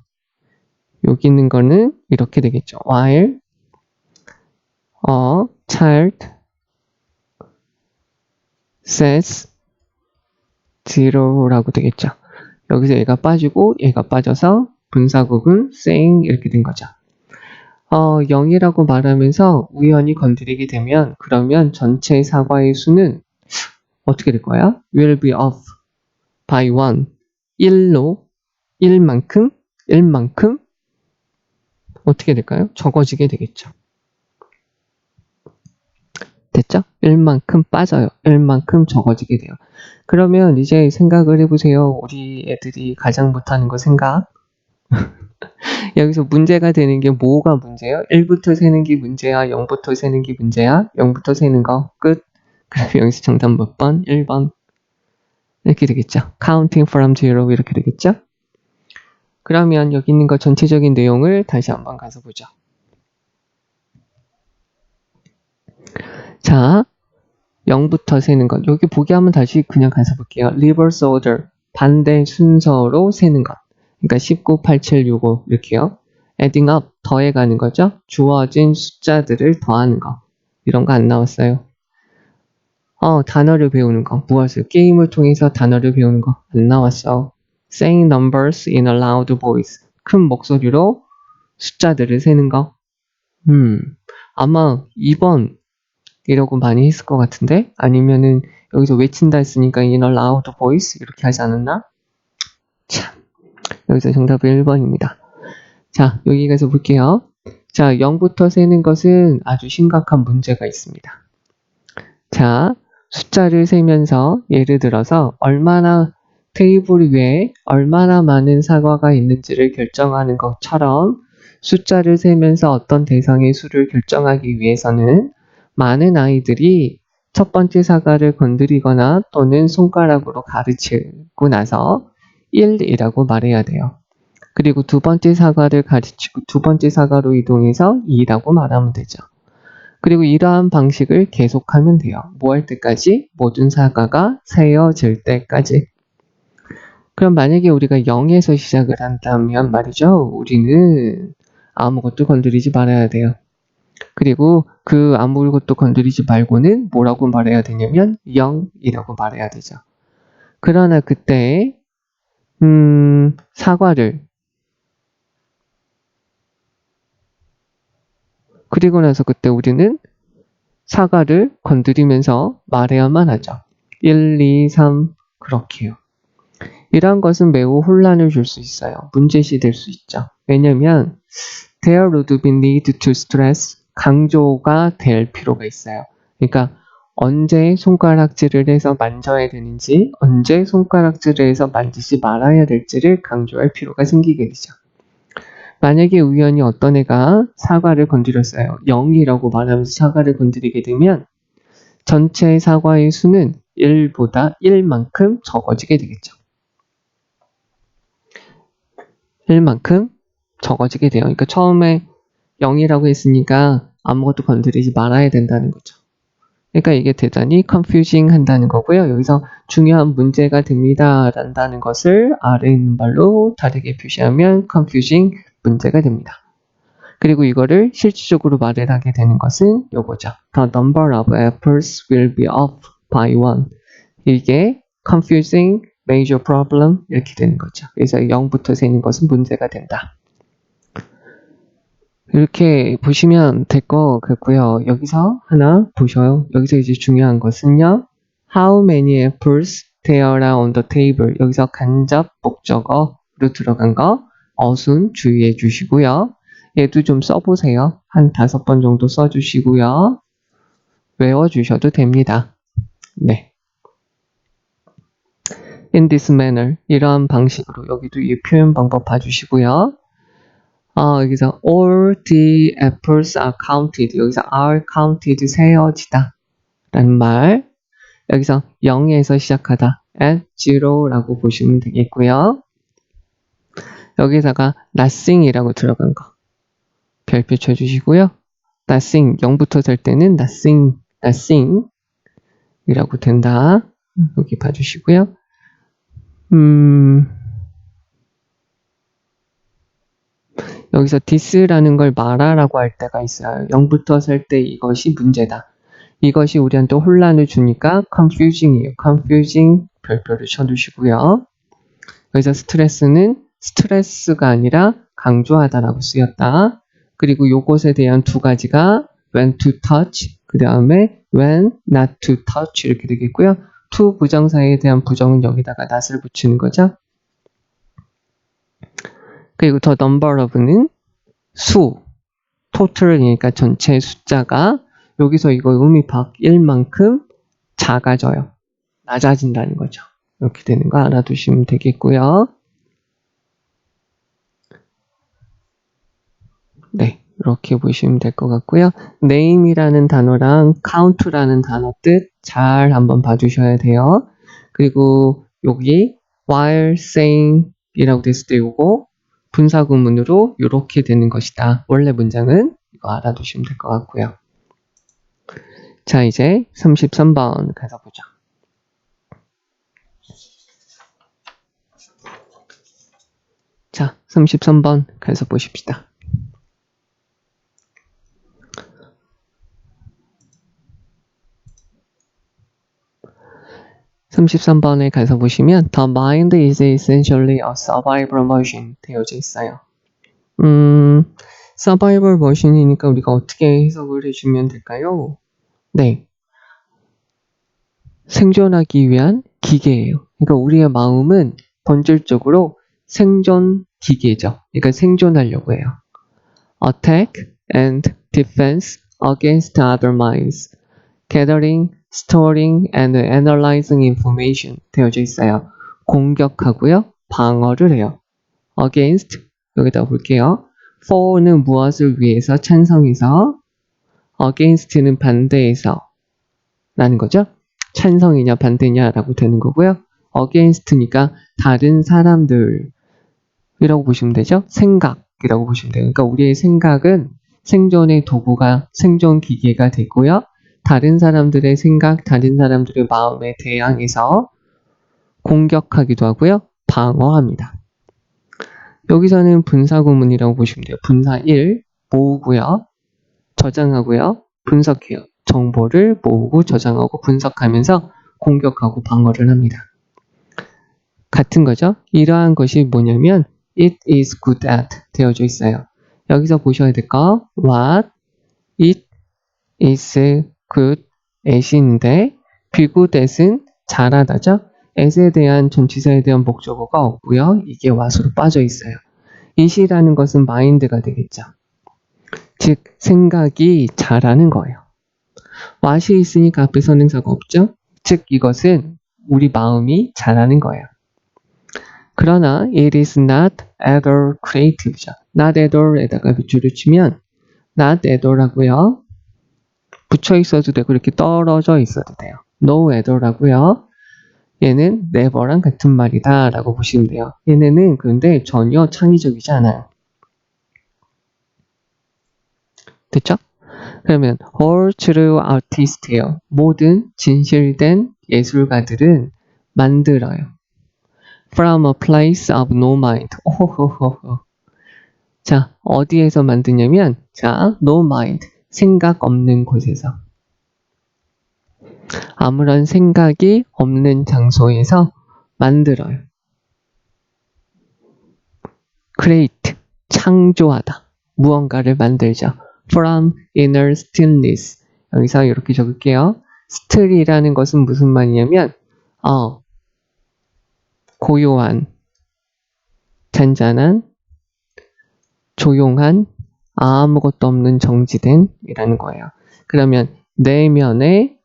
여기 있는 거는 이렇게 되겠죠. while a child says zero라고 되겠죠. 여기서 얘가 빠지고 얘가 빠져서 분사구문 saying 이렇게 된 거죠. 0이라고 말하면서 우연히 건드리게 되면 그러면 전체 사과의 수는 어떻게 될 거야? will be off by 1. 1로 1만큼 어떻게 될까요? 적어지게 되겠죠. 됐죠? 1만큼 빠져요. 1만큼 적어지게 돼요. 그러면 이제 생각을 해보세요. 우리 애들이 가장 못하는 거 생각. 여기서 문제가 되는 게 뭐가 문제예요? 1부터 세는 게 문제야? 0부터 세는 게 문제야? 0부터 세는 거 끝. 그럼 여기서 정답 몇 번? 1번. 이렇게 되겠죠. Counting from zero 이렇게 되겠죠. 그러면 여기 있는 거 전체적인 내용을 다시 한번 가서 보죠. 자, 0부터 세는 것. 여기 보기 하면 다시 그냥 가서 볼게요. Reverse order. 반대 순서로 세는 것. 그러니까 19, 87, 65 이렇게요. Adding up. 더해가는 거죠. 주어진 숫자들을 더하는 거. 이런 거 안 나왔어요. 단어를 배우는 거. 무엇을? 게임을 통해서 단어를 배우는 거. 안 나왔어. Saying numbers in a loud voice. 큰 목소리로 숫자들을 세는 거. 아마 2번 이라고 많이 했을 것 같은데? 아니면은 여기서 외친다 했으니까 in a loud voice 이렇게 하지 않았나? 참, 여기서 정답은 1번입니다. 자, 여기 가서 볼게요. 자, 0부터 세는 것은 아주 심각한 문제가 있습니다. 자, 숫자를 세면서 예를 들어서 얼마나 테이블 위에 얼마나 많은 사과가 있는지를 결정하는 것처럼 숫자를 세면서 어떤 대상의 수를 결정하기 위해서는 많은 아이들이 첫 번째 사과를 건드리거나 또는 손가락으로 가르치고 나서 1이라고 말해야 돼요. 그리고 두 번째 사과를 가르치고 두 번째 사과로 이동해서 2라고 말하면 되죠. 그리고 이러한 방식을 계속하면 돼요. 뭐 할 때까지? 모든 사과가 세어질 때까지. 그럼 만약에 우리가 0에서 시작을 한다면 말이죠. 우리는 아무것도 건드리지 말아야 돼요. 그리고 그 아무것도 건드리지 말고는 뭐라고 말해야 되냐면 0이라고 말해야 되죠. 그러나 그때 사과를 그리고 나서 그때 우리는 사과를 건드리면서 말해야만 하죠. 1, 2, 3 그렇게요. 이러한 것은 매우 혼란을 줄 수 있어요. 문제시 될 수 있죠. 왜냐면 there would be need to stress 강조가 될 필요가 있어요. 그러니까 언제 손가락질을 해서 만져야 되는지 언제 손가락질을 해서 만지지 말아야 될지를 강조할 필요가 생기게 되죠. 만약에 우연히 어떤 애가 사과를 건드렸어요. 0이라고 말하면서 사과를 건드리게 되면 전체 사과의 수는 1보다 1만큼 적어지게 되겠죠. 1만큼 적어지게 돼요. 그러니까 처음에 0이라고 했으니까 아무것도 건드리지 말아야 된다는 거죠. 그러니까 이게 대단히 confusing 한다는 거고요. 여기서 중요한 문제가 됩니다. 라는 것을 아래 있는 말로 다르게 표시하면 confusing 문제가 됩니다. 그리고 이거를 실질적으로 말을 하게 되는 것은 요거죠. The number of apples will be off by one. 이게 confusing major problem 이렇게 되는 거죠. 그래서 0부터 세는 것은 문제가 된다. 이렇게 보시면 될 것 같고요. 여기서 하나 보셔요. 여기서 이제 중요한 것은요. How many apples there are on the table. 여기서 간접 목적어로 들어간 거 어순 주의해 주시고요. 얘도 좀 써보세요. 한 5번 정도 써주시고요. 외워주셔도 됩니다. 네. In this manner. 이러한 방식으로 여기도 이 표현 방법 봐주시고요. 여기서 all the apples are counted. 여기서 are counted 세어지다 라는 말. 여기서 0에서 시작하다 at 0라고 보시면 되겠고요. 여기다가 nothing이라고 들어간 거 별표 쳐주시고요. nothing 0부터 될 때는 nothing 이라고 된다. 여기 봐주시고요. 여기서 this라는 걸 말하라고 할 때가 있어요. 0부터 셀 때 이것이 문제다. 이것이 우리한테 혼란을 주니까 confusing이에요. confusing 별표를 쳐두시고요. 여기서 스트레스는 스트레스가 아니라 강조하다라고 쓰였다. 그리고 요것에 대한 두 가지가 when to touch, 그 다음에 when not to touch 이렇게 되겠고요. to 부정사에 대한 부정은 여기다가 not을 붙이는 거죠. 그리고 the number of는 수, total이니까 전체 숫자가 여기서 이거 의미 밖 1만큼 작아져요. 낮아진다는 거죠. 이렇게 되는 거 알아두시면 되겠고요. 이렇게 보시면 될 것 같고요. name이라는 단어랑 count라는 단어 뜻 잘 한번 봐주셔야 돼요. 그리고 여기 while saying 이라고 됐을 때 요거 분사구문으로 이렇게 되는 것이다. 원래 문장은 이거 알아두시면 될 것 같고요. 자, 이제 33번 가서 보죠. 자, 33번 가서 보십시다. 33번에 가서 보시면 The mind is essentially a survival machine 되어져 있어요. survival machine이니까 우리가 어떻게 해석을 해주면 될까요? 네, 생존하기 위한 기계예요. 그러니까 우리의 마음은 본질적으로 생존 기계죠. 그러니까 생존하려고 해요. Attack and defense against other minds. Gathering, storing, and analyzing information 되어져 있어요. 공격하고요. 방어를 해요. Against, 여기다 볼게요. for는 무엇을 위해서, 찬성해서, against는 반대해서 라는 거죠. 찬성이냐 반대냐라고 되는 거고요. against니까 다른 사람들이라고 보시면 되죠. 생각이라고 보시면 돼요. 그러니까 우리의 생각은 생존의 도구가, 생존 기계가 되고요. 다른 사람들의 생각, 다른 사람들의 마음에 대항해서 공격하기도 하고요. 방어합니다. 여기서는 분사구문이라고 보시면 돼요. 분사 1, 모으고요. 저장하고요. 분석해요. 정보를 모으고 저장하고 분석하면서 공격하고 방어를 합니다. 같은 거죠. 이러한 것이 뭐냐면 it is good at 되어져 있어요. 여기서 보셔야 될 거 what, it is good at인데 be good at은 잘하다죠. at에 대한 전치사에 대한 목적어가 없고요. 이게 what으로 빠져 있어요. it이라는 것은 mind가 되겠죠. 즉 생각이 잘하는 거예요. what이 있으니까 앞에 선행사가 없죠. 즉 이것은 우리 마음이 잘하는 거예요. 그러나 it is not at all creative죠. not at all에다가 밑줄을 치면 not at all하고요. 붙여 있어도 되고 이렇게 떨어져 있어도 돼요. no at all하고요. 얘는 never랑 같은 말이다 라고 보시면 돼요. 얘네는 그런데 전혀 창의적이지 않아요. 됐죠? 그러면 all true artist예요. 모든 진실된 예술가들은 만들어요. From a place of no mind. 오호호호호. 자, 어디에서 만드냐면 자, no mind. 생각 없는 곳에서. 아무런 생각이 없는 장소에서 만들어요. create. 창조하다. 무언가를 만들죠. From inner stillness. 여기서 이렇게 적을게요. still이라는 것은 무슨 말이냐면 고요한, 잔잔한, 조용한, 아무것도 없는 정지된 이라는 거예요. 그러면 내면의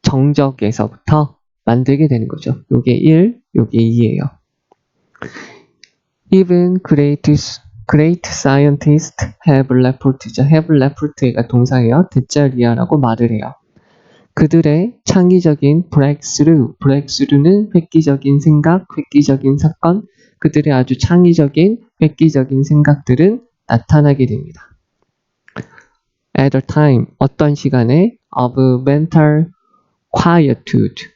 정적에서부터 만들게 되는 거죠. 요게 1, 요게 2예요. Even great scientists have left죠. have left가 동사예요. 대자리야라고 말을 해요. 그들의 창의적인 breakthrough는 획기적인 생각, 획기적인 사건, 그들의 아주 창의적인, 획기적인 생각들은 나타나게 됩니다. At a time, 어떤 시간에 of mental quietude,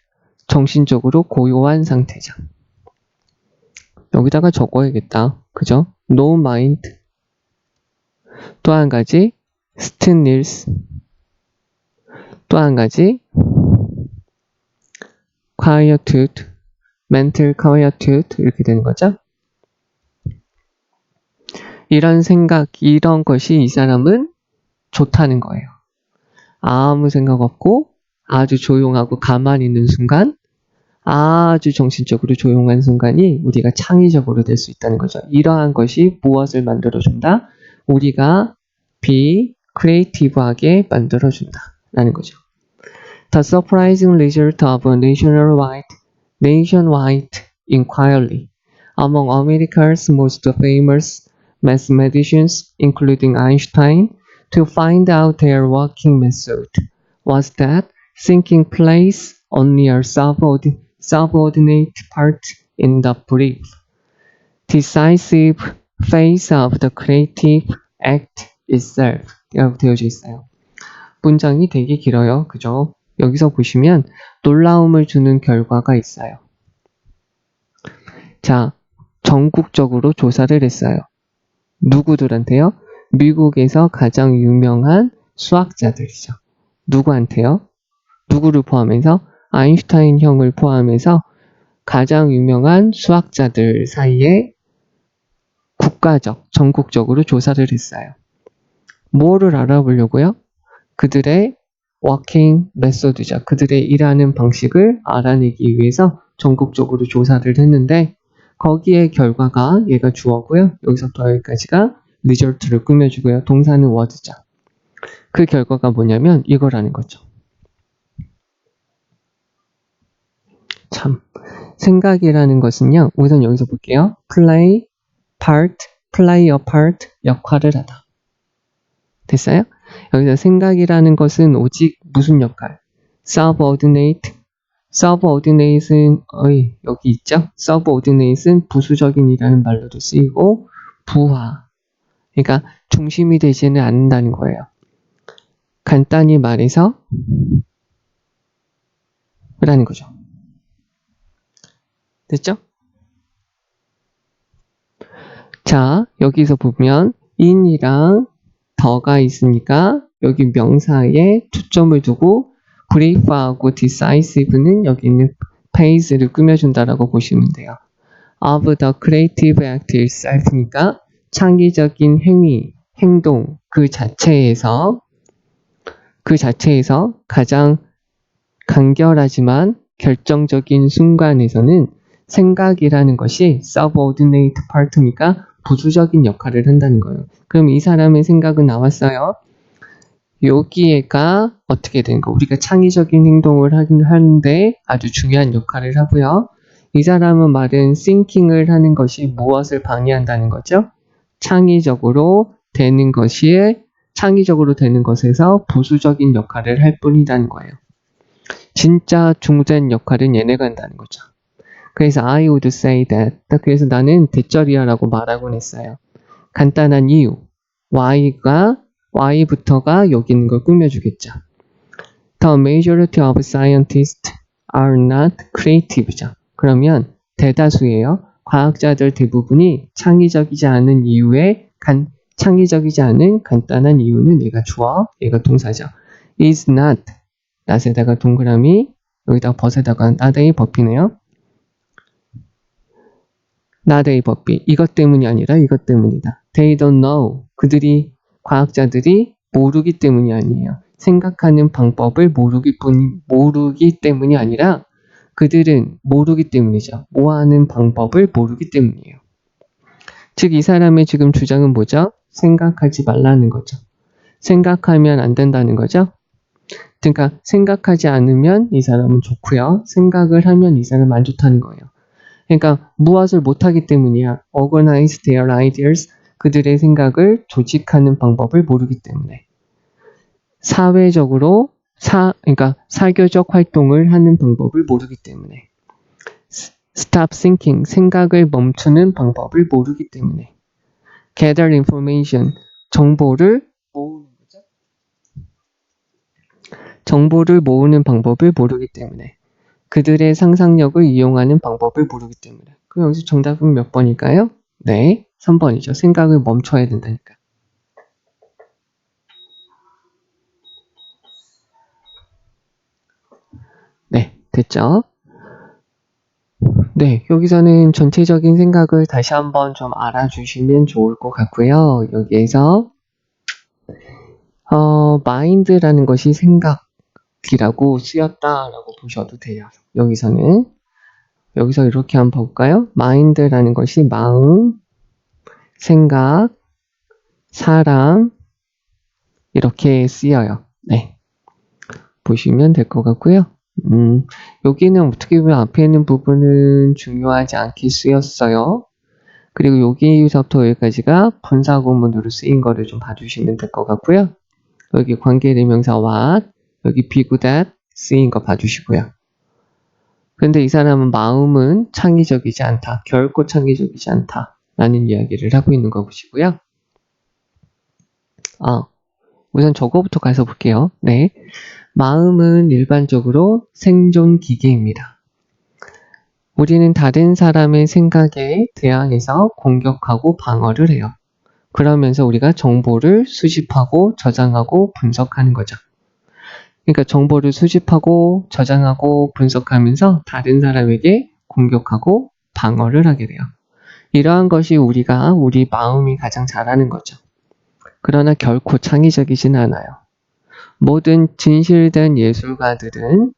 정신적으로 고요한 상태죠. 여기다가 적어야겠다. 그죠? No mind. 또 한 가지 stillness. 또 한 가지 quietude, mental quietude 이렇게 되는 거죠. 이런 생각, 이런 것이 이 사람은 좋다는 거예요. 아무 생각 없고 아주 조용하고 가만히 있는 순간, 아주 정신적으로 조용한 순간이 우리가 창의적으로 될 수 있다는 거죠. 이러한 것이 무엇을 만들어준다? 우리가 be creative하게 만들어준다 라는 거죠. The surprising result of a nationwide inquiry among America's most famous mathematicians, including Einstein, to find out their working method was that thinking plays only a subordinate part in the brief. Decisive phase of the creative act itself. 이라고 되어져 있어요. 문장이 되게 길어요. 그죠? 여기서 보시면 놀라움을 주는 결과가 있어요. 자, 전국적으로 조사를 했어요. 누구들한테요? 미국에서 가장 유명한 수학자들이죠. 누구한테요? 누구를 포함해서? 아인슈타인 형을 포함해서 가장 유명한 수학자들 사이에 전국적으로 조사를 했어요. 뭐를 알아보려고요? 그들의 working method죠. 그들의 일하는 방식을 알아내기 위해서 전국적으로 조사를 했는데 거기에 결과가 얘가 주어고요. 여기서부터 여기까지가 result를 꾸며주고요. 동사는 was죠. 그 결과가 뭐냐면 이거라는 거죠. 참, 생각이라는 것은요. 우선 여기서 볼게요. play a part, 역할을 하다. 됐어요? 여기서 생각이라는 것은 오직 무슨 역할? subordinate은 여기 있죠? subordinate은 부수적인이라는 말로도 쓰이고 부하. 그러니까 중심이 되지는 않는다는 거예요. 간단히 말해서 라는 거죠. 됐죠? 자, 여기서 보면 in이랑 더가 있으니까 여기 명사에 초점을 두고 brief하고 decisive는 여기 있는 phase를 꾸며준다라고 보시면 돼요. of the creative act itself니까 창의적인 행동 그 자체에서 가장 간결하지만 결정적인 순간에서는 생각이라는 것이 subordinate part니까 부수적인 역할을 한다는 거예요. 그럼 이 사람의 생각은 나왔어요. 여기에가 어떻게 되는 거? 우리가 창의적인 행동을 하는데 아주 중요한 역할을 하고요. 이 사람은 말은 thinking을 하는 것이 무엇을 방해한다는 거죠? 창의적으로 되는 것에서 부수적인 역할을 할 뿐이라는 거예요. 진짜 중요한 역할은 얘네가 한다는 거죠. 그래서 I would say that. 그래서 나는 대절이야라고 말하곤 했어요. 간단한 이유. Y부터가 여기 있는 걸 꾸며주겠죠. The majority of scientists are not creative죠. 그러면 대다수예요. 과학자들 대부분이 창의적이지 않은 간단한 이유는 얘가 주어, 얘가 동사죠. is not. not에다가 동그라미, 여기다가 벗에다가 not의 버피네요. not의 버피. 이것 때문이 아니라 이것 때문이다. They don't know. 과학자들이 모르기 때문이 아니에요. 생각하는 방법을 모르기 때문이 아니라 그들은 모르기 때문이죠. 뭐하는 방법을 모르기 때문이에요. 즉, 이 사람의 지금 주장은 뭐죠? 생각하지 말라는 거죠. 생각하면 안 된다는 거죠. 그러니까 생각하지 않으면 이 사람은 좋고요. 생각을 하면 이 사람은 안 좋다는 거예요. 그러니까 무엇을 못하기 때문이야. Organize their ideas. 그들의 생각을 조직하는 방법을 모르기 때문에. 사교적 활동을 하는 방법을 모르기 때문에. Stop thinking. 생각을 멈추는 방법을 모르기 때문에. Gather information. 정보를 모으는 방법을 모르기 때문에. 그들의 상상력을 이용하는 방법을 모르기 때문에. 그럼 여기서 정답은 몇 번일까요? 네, 3번이죠. 생각을 멈춰야 된다니까. 네, 됐죠? 네, 여기서는 전체적인 생각을 다시 한번 좀 알아주시면 좋을 것 같고요. 여기에서 mind라는 것이 생각이라고 쓰였다라고 보셔도 돼요. 여기서 이렇게 한번 볼까요? mind라는 것이 마음, 생각, 사람 이렇게 쓰여요. 네, 보시면 될 것 같고요. 여기는 어떻게 보면 앞에 있는 부분은 중요하지 않게 쓰였어요. 그리고 여기서부터 여기까지가 분사구문으로 쓰인 거를 좀 봐주시면 될 것 같고요. 여기 관계대명사 what, 여기 be good at 쓰인 거 봐주시고요. 근데 이 사람은 마음은 창의적이지 않다. 결코 창의적이지 않다. 라는 이야기를 하고 있는 거 보시고요. 우선 저거부터 가서 볼게요. 네. 마음은 일반적으로 생존 기계입니다. 우리는 다른 사람의 생각에 대항해서 공격하고 방어를 해요. 그러면서 우리가 정보를 수집하고 저장하고 분석하는 거죠. 그러니까 정보를 수집하고 저장하고 분석하면서 다른 사람에게 공격하고 방어를 하게 돼요. 이러한 것이 우리 마음이 가장 잘하는 거죠. 그러나 결코 창의적이진 않아요. 모든 진실된 예술가들은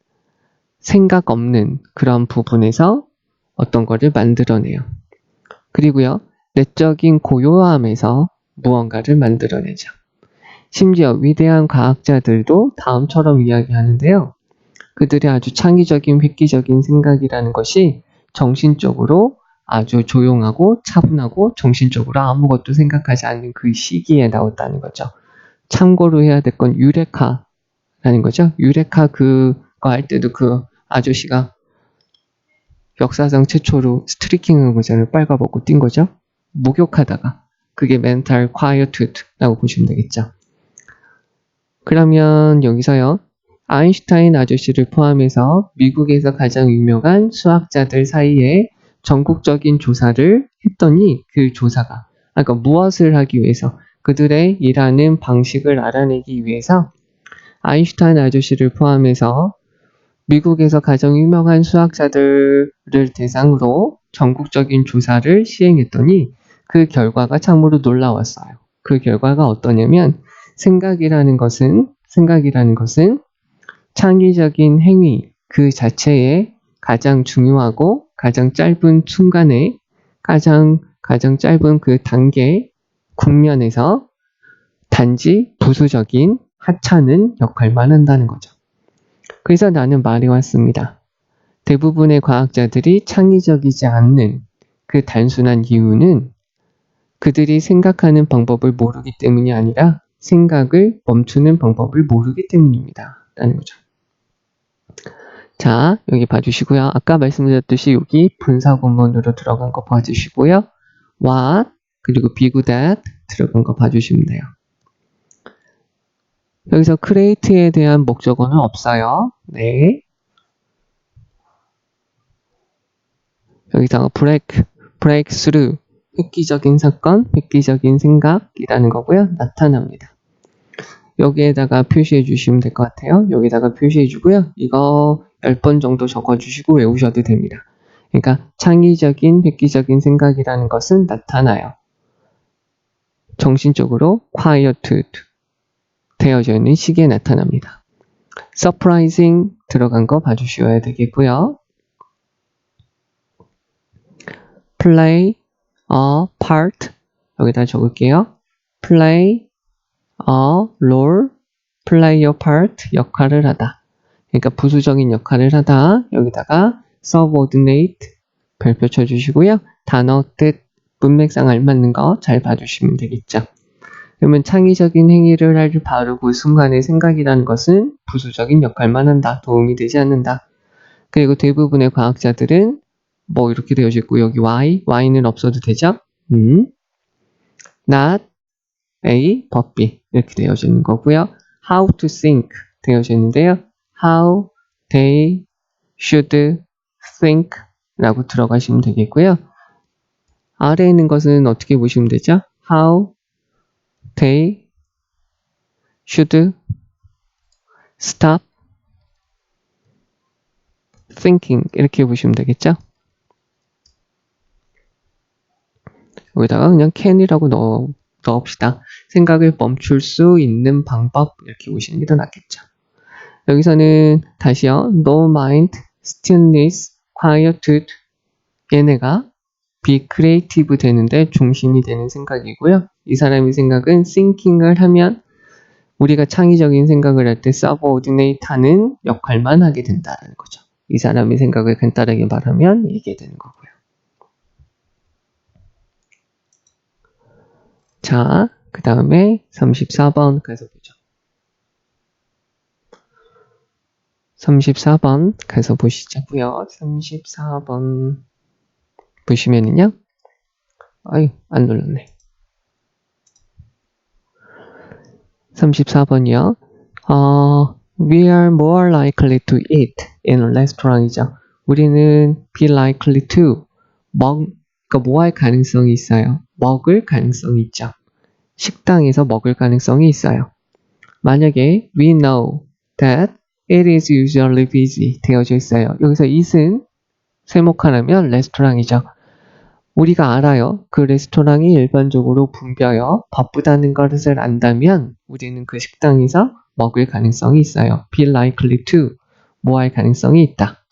생각 없는 그런 부분에서 어떤 거를 만들어내요. 그리고요, 내적인 고요함에서 무언가를 만들어내죠. 심지어 위대한 과학자들도 다음처럼 이야기하는데요. 그들의 아주 창의적인 획기적인 생각이라는 것이 정신적으로 아주 조용하고 차분하고 정신적으로 아무것도 생각하지 않는 그 시기에 나왔다는 거죠. 참고로 해야 될 건 유레카라는 거죠. 유레카 그거 할 때도 그 아저씨가 역사상 최초로 스트리킹한 거잖아요. 빨가벗고 뛴 거죠. 목욕하다가. 그게 멘탈 콰이어트라고 보시면 되겠죠. 그러면 여기서요. 아인슈타인 아저씨를 포함해서 미국에서 가장 유명한 수학자들 사이에 전국적인 조사를 했더니 그 조사가 그러니까 무엇을 하기 위해서 그들의 일하는 방식을 알아내기 위해서 아인슈타인 아저씨를 포함해서 미국에서 가장 유명한 수학자들을 대상으로 전국적인 조사를 시행했더니 그 결과가 참으로 놀라웠어요. 그 결과가 어떠냐면 생각이라는 것은 창의적인 행위 그 자체에 가장 중요하고 가장 짧은 순간에 가장 짧은 그 단계 국면에서 단지 부수적인 하찮은 역할만 한다는 거죠. 그래서 나는 말이 왔습니다. 대부분의 과학자들이 창의적이지 않는 그 단순한 이유는 그들이 생각하는 방법을 모르기 때문이 아니라 생각을 멈추는 방법을 모르기 때문입니다. 라는 거죠. 자, 여기 봐주시고요. 아까 말씀드렸듯이 여기 분사구문으로 들어간 거 봐주시고요. what, 그리고 be good at 들어간 거 봐주시면 돼요. 여기서 create에 대한 목적어는 없어요. 네. 여기다가 break through, 획기적인 사건, 획기적인 생각이라는 거고요. 나타납니다. 여기에다가 표시해 주시면 될 것 같아요. 여기다가 표시해 주고요. 이거 10번 정도 적어주시고 외우셔도 됩니다. 그러니까 창의적인, 획기적인 생각이라는 것은 나타나요. 정신적으로 quiet 되어져 있는 시기에 나타납니다. surprising 들어간 거 봐주셔야 되겠고요. play a part 여기다 적을게요. play a role, play your part 역할을 하다. 그러니까 부수적인 역할을 하다. 여기다가 subordinate 별표 쳐주시고요. 단어 뜻 문맥상 알맞는 거 잘 봐주시면 되겠죠. 그러면 창의적인 행위를 할 바로 그 순간의 생각이라는 것은 부수적인 역할만 한다. 도움이 되지 않는다. 그리고 대부분의 과학자들은 뭐 이렇게 되어져 있고 여기 y는 없어도 되죠. not A, but B 이렇게 되어져 있는 거고요. how to think 되어져 있는데요. how they should think 라고 들어가시면 되겠고요. 아래에 있는 것은 어떻게 보시면 되죠? how they should stop thinking 이렇게 보시면 되겠죠? 여기다가 그냥 can이라고 넣읍시다. 생각을 멈출 수 있는 방법 이렇게 보시는 게 더 낫겠죠. 여기서는 다시요. No mind, stillness, quietude 얘네가 be creative 되는데 중심이 되는 생각이고요. 이 사람의 생각은 thinking을 하면 우리가 창의적인 생각을 할 때 subordinate 하는 역할만 하게 된다는 거죠. 이 사람의 생각을 간단하게 말하면 이게 되는 거고요. 자, 그 다음에 34번 가서 보죠. 34번 가서 보시자고요. 34번 보시면은요. 아유, 안 눌렀네. 34번이요. We are more likely to eat in a restaurant이죠. 우리는 be likely to 그러니까 뭐 할 가능성이 있어요? 먹을 가능성이 있죠. 식당에서 먹을 가능성이 있어요. 만약에 we know that it is usually busy 되어져 있어요. 여기서 it은 쇠목하라면 레스토랑이죠. 우리가 알아요. 그 레스토랑이 일반적으로 붐벼요. 바쁘다는 것을 안다면 우리는 그 식당에서 먹을 가능성이 있어요. be likely to 뭐 할 가능성이 있다.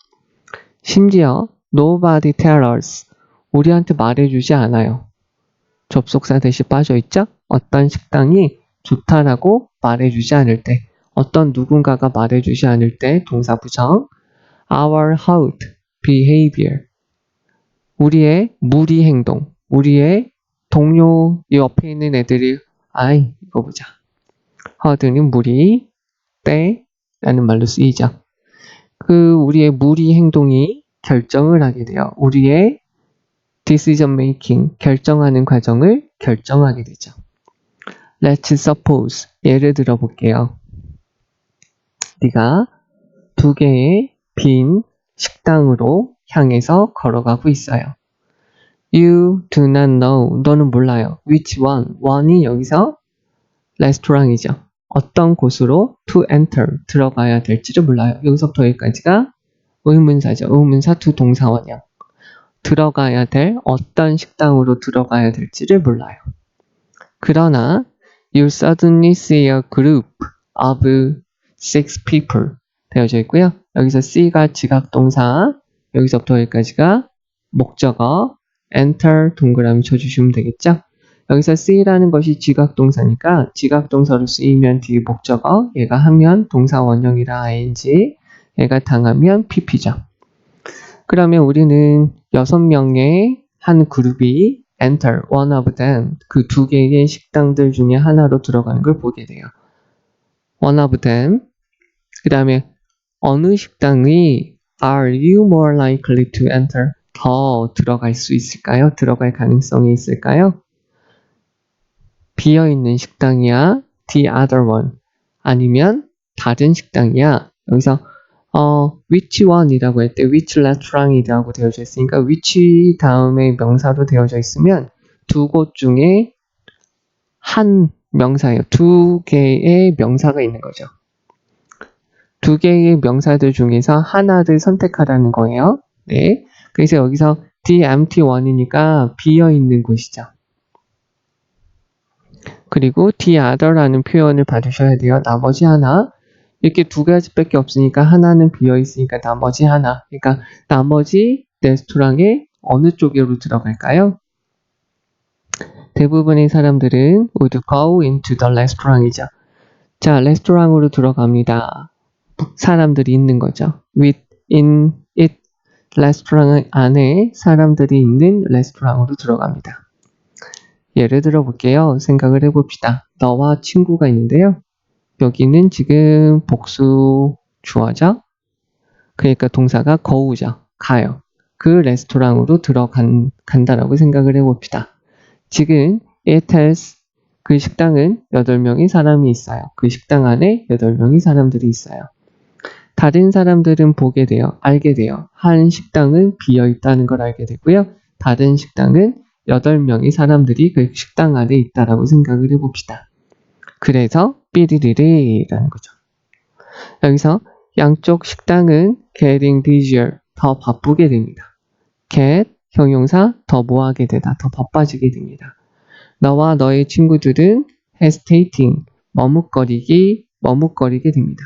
심지어 nobody tell us 우리한테 말해주지 않아요. 접속사 대신 빠져있죠? 어떤 식당이 좋다라고 말해주지 않을 때 어떤 누군가가 말해주지 않을 때 동사 부정 our hurt behavior 우리의 무리 행동 우리의 동료 옆에 있는 애들이 아이 이거 보자 hurt는 무리 때 라는 말로 쓰이죠. 그 우리의 무리 행동이 결정을 하게 돼요. 우리의 decision making 결정하는 과정을 결정하게 되죠. Let's suppose 예를 들어 볼게요. 네가 두 개의 빈 식당으로 향해서 걸어가고 있어요. You do not know 너는 몰라요. Which one? one이 여기서 레스토랑이죠. 어떤 곳으로 to enter 들어가야 될지를 몰라요. 여기서부터 여기까지가 의문사죠. 의문사 두 동사원이요. 들어가야 될 어떤 식당으로 들어가야 될지를 몰라요. 그러나 you suddenly see a group of 6 people 되어져 있고요. 여기서 see가 지각동사, 여기서부터 여기까지가 목적어, enter 동그라미 쳐주시면 되겠죠. 여기서 see라는 것이 지각동사니까 지각동사로 쓰이면 뒤에 목적어, 얘가 하면 동사 원형이라 ing, 얘가 당하면 pp죠. 그러면 우리는 6명의 한 그룹이 enter one of them 그 두 개의 식당들 중에 하나로 들어가는 걸 보게 돼요. one of them 그 다음에 어느 식당이 are you more likely to enter 더 들어갈 수 있을까요? 들어갈 가능성이 있을까요? 비어있는 식당이야 the other one 아니면 다른 식당이야 여기서 which one이라고 할 때 which restaurant이라고 되어져 있으니까 which 다음에 명사로 되어져 있으면 두 곳 중에 한 명사예요. 두 개의 명사가 있는 거죠. 두 개의 명사들 중에서 하나를 선택하라는 거예요. 네. 그래서 여기서 the empty one이니까 비어있는 곳이죠. 그리고 the other라는 표현을 받으셔야 돼요. 나머지 하나. 이렇게 두 가지밖에 없으니까 하나는 비어있으니까 나머지 하나. 그러니까 나머지 레스토랑에 어느 쪽으로 들어갈까요? 대부분의 사람들은 would go into the restaurant이죠. 자, 레스토랑으로 들어갑니다. 사람들이 있는 거죠. within it 레스토랑 안에 사람들이 있는 레스토랑으로 들어갑니다. 예를 들어 볼게요. 생각을 해봅시다. 너와 친구가 있는데요. 여기는 지금 복수 주어죠. 그러니까 동사가 go죠. 가요. 그 레스토랑으로 간다라고 생각을 해봅시다. 지금 it has 그 식당은 8명의 사람이 있어요. 그 식당 안에 8명의 사람들이 있어요. 다른 사람들은 보게 돼요. 알게 돼요. 한 식당은 비어있다는 걸 알게 되고요. 다른 식당은 8명의 사람들이 그 식당 안에 있다라고 생각을 해봅시다. 그래서 삐리리리라는 거죠. 여기서 양쪽 식당은 getting busier, 더 바쁘게 됩니다. get, 형용사, 더 뭐하게 되다, 더 바빠지게 됩니다. 너와 너의 친구들은 hesitating, 머뭇거리게 됩니다.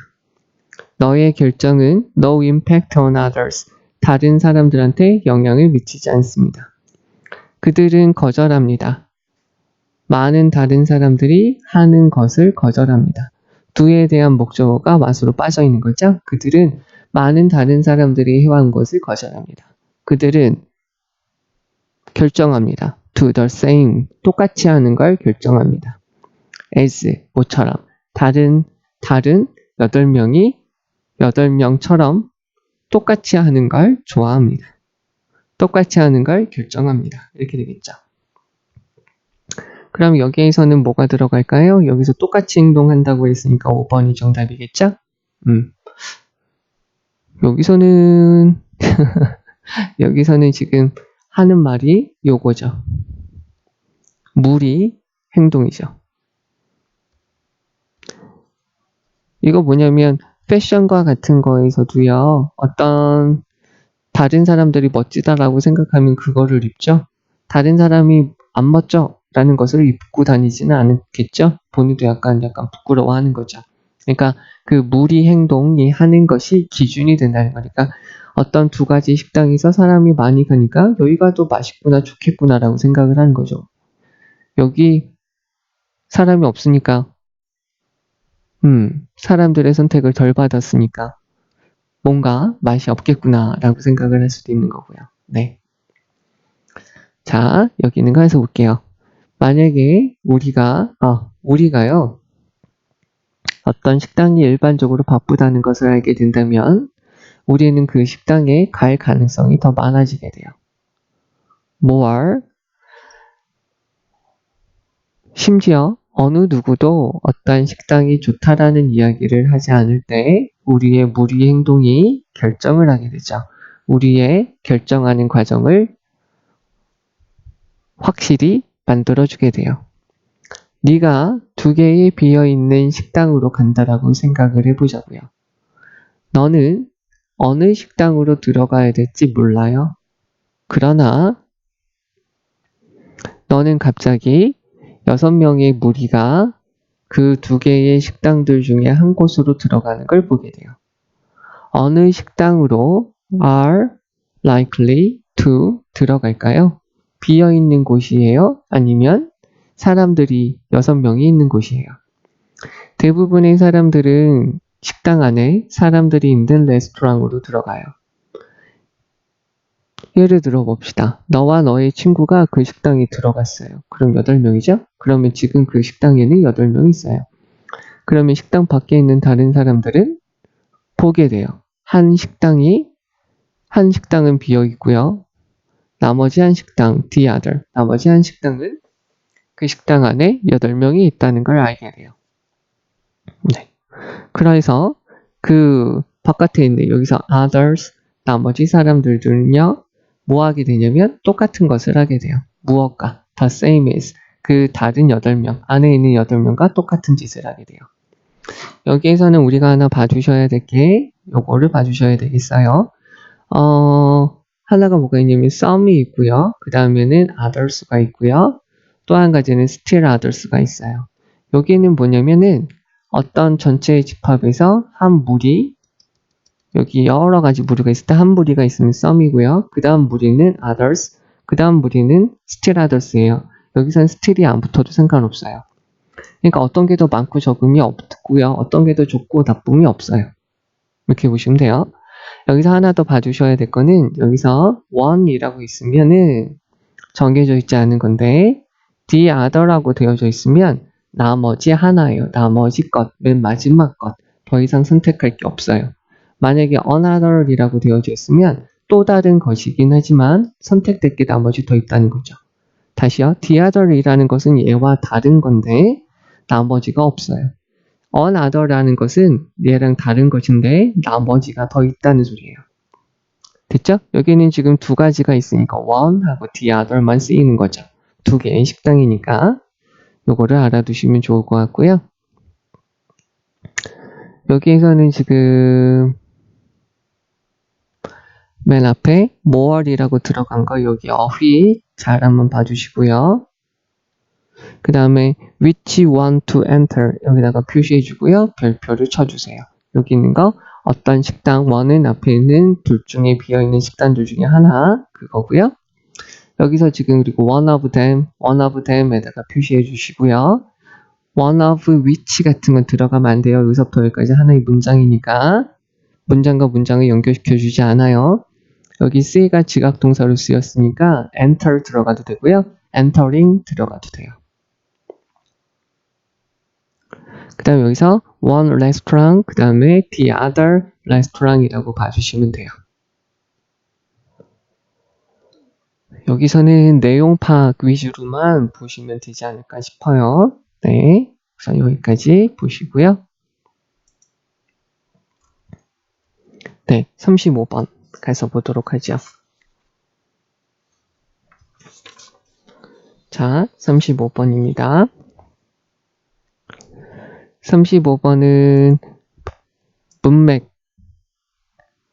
너의 결정은 no impact on others, 다른 사람들한테 영향을 미치지 않습니다. 그들은 거절합니다. 많은 다른 사람들이 하는 것을 거절합니다. 두에 대한 목적어가 맛으로 빠져 있는 거죠. 그들은 많은 다른 사람들이 해온 것을 거절합니다. 그들은 결정합니다. to the same, 똑같이 하는 걸 결정합니다. as, 뭐처럼. 다른 8명처럼 똑같이 하는 걸 좋아합니다. 똑같이 하는 걸 결정합니다. 이렇게 되겠죠. 그럼 여기에서는 뭐가 들어갈까요? 여기서 똑같이 행동한다고 했으니까 5번이 정답이겠죠? 여기서는 여기서는 지금 하는 말이 요거죠. 무리 행동이죠. 이거 뭐냐면 패션과 같은 거에서도요. 어떤 다른 사람들이 멋지다라고 생각하면 그거를 입죠. 다른 사람이 안 멋져 라는 것을 입고 다니지는 않겠죠. 본인도 약간 부끄러워하는 거죠. 그러니까 그 무리 행동이 하는 것이 기준이 된다는 거니까 어떤 두 가지 식당에서 사람이 많이 가니까 여기가 더 맛있구나 좋겠구나 라고 생각을 하는 거죠. 여기 사람이 없으니까 사람들의 선택을 덜 받았으니까 뭔가 맛이 없겠구나 라고 생각을 할 수도 있는 거고요. 네. 자, 여기 있는 거 해서 볼게요. 만약에 우리가요, 어떤 식당이 일반적으로 바쁘다는 것을 알게 된다면, 우리는 그 식당에 갈 가능성이 더 많아지게 돼요. more, 심지어 어느 누구도 어떤 식당이 좋다라는 이야기를 하지 않을 때, 우리의 무리 행동이 결정을 하게 되죠. 우리의 결정하는 과정을 확실히 만들어주게 돼요. 네가 2개의 비어있는 식당으로 간다라고 생각을 해보자고요. 너는 어느 식당으로 들어가야 될지 몰라요. 그러나 너는 갑자기 6명의 무리가 그 2개의 식당들 중에 한 곳으로 들어가는 걸 보게 돼요. 어느 식당으로 are likely to 들어갈까요? 비어있는 곳이에요? 아니면 사람들이 6명이 있는 곳이에요? 대부분의 사람들은 식당 안에 사람들이 있는 레스토랑으로 들어가요. 예를 들어 봅시다. 너와 너의 친구가 그 식당에 들어갔어요. 그럼 8명이죠? 그러면 지금 그 식당에는 8명이 있어요. 그러면 식당 밖에 있는 다른 사람들은 보게 돼요. 한 식당은 비어 있고요. 나머지 한 식당, the other, 나머지 한 식당은 그 식당 안에 8명이 있다는 걸 알게 돼요. 네. 그래서 그 바깥에 있는 여기서 others, 나머지 사람들은요, 뭐 하게 되냐면 똑같은 것을 하게 돼요. 무엇과? the same as. 그 다른 8명, 안에 있는 8명과 똑같은 짓을 하게 돼요. 여기에서는 우리가 하나 봐주셔야 될 게, 요거를 봐주셔야 되겠어요. 하나가 뭐가 있냐면 some이 있고요. 그 다음에는 others가 있고요. 또 한 가지는 still others가 있어요. 여기는 뭐냐면은 어떤 전체의 집합에서 한 무리, 여기 여러 가지 무리가 있을 때 한 무리가 있으면 some이고요. 그 다음 무리는 others, 그 다음 무리는 still others예요. 여기서는 still이 안 붙어도 상관없어요. 그러니까 어떤 게 더 많고 적음이 없고요. 어떤 게 더 좋고 나쁨이 없어요. 이렇게 보시면 돼요. 여기서 하나 더 봐주셔야 될 거는 여기서 one이라고 있으면은 정해져 있지 않은 건데 the other라고 되어져 있으면 나머지 하나예요. 나머지 것, 맨 마지막 것. 더 이상 선택할 게 없어요. 만약에 another이라고 되어져 있으면 또 다른 것이긴 하지만 선택될 게 나머지 더 있다는 거죠. 다시요. the other이라는 것은 얘와 다른 건데 나머지가 없어요. another라는 것은 얘랑 다른 것인데 나머지가 더 있다는 소리예요. 됐죠? 여기는 지금 2가지가 있으니까 one하고 the other만 쓰이는 거죠. 2개의 식당이니까 요거를 알아두시면 좋을 것 같고요. 여기에서는 지금 맨 앞에 more이라고 들어간 거 여기 어휘 잘 한번 봐주시고요. 그 다음에 which one to enter 여기다가 표시해 주고요. 별표를 쳐주세요. 여기 있는 거 어떤 식당 one은 앞에 있는 둘 중에 비어있는 식당들 중에 하나 그거고요. 여기서 지금 그리고 one of them에다가 표시해 주시고요. one of which 같은 건 들어가면 안 돼요. 여기서부터 여기까지 하나의 문장이니까 문장과 문장을 연결시켜 주지 않아요. 여기 C가 지각 동사로 쓰였으니까 enter 들어가도 되고요. entering 들어가도 돼요. 그 다음에 여기서 one restaurant, 그 다음에 the other restaurant이라고 봐주시면 돼요. 여기서는 내용 파악 위주로만 보시면 되지 않을까 싶어요. 네, 우선 여기까지 보시고요. 네, 35번 가서 보도록 하죠. 자, 35번입니다. 35번은 문맥,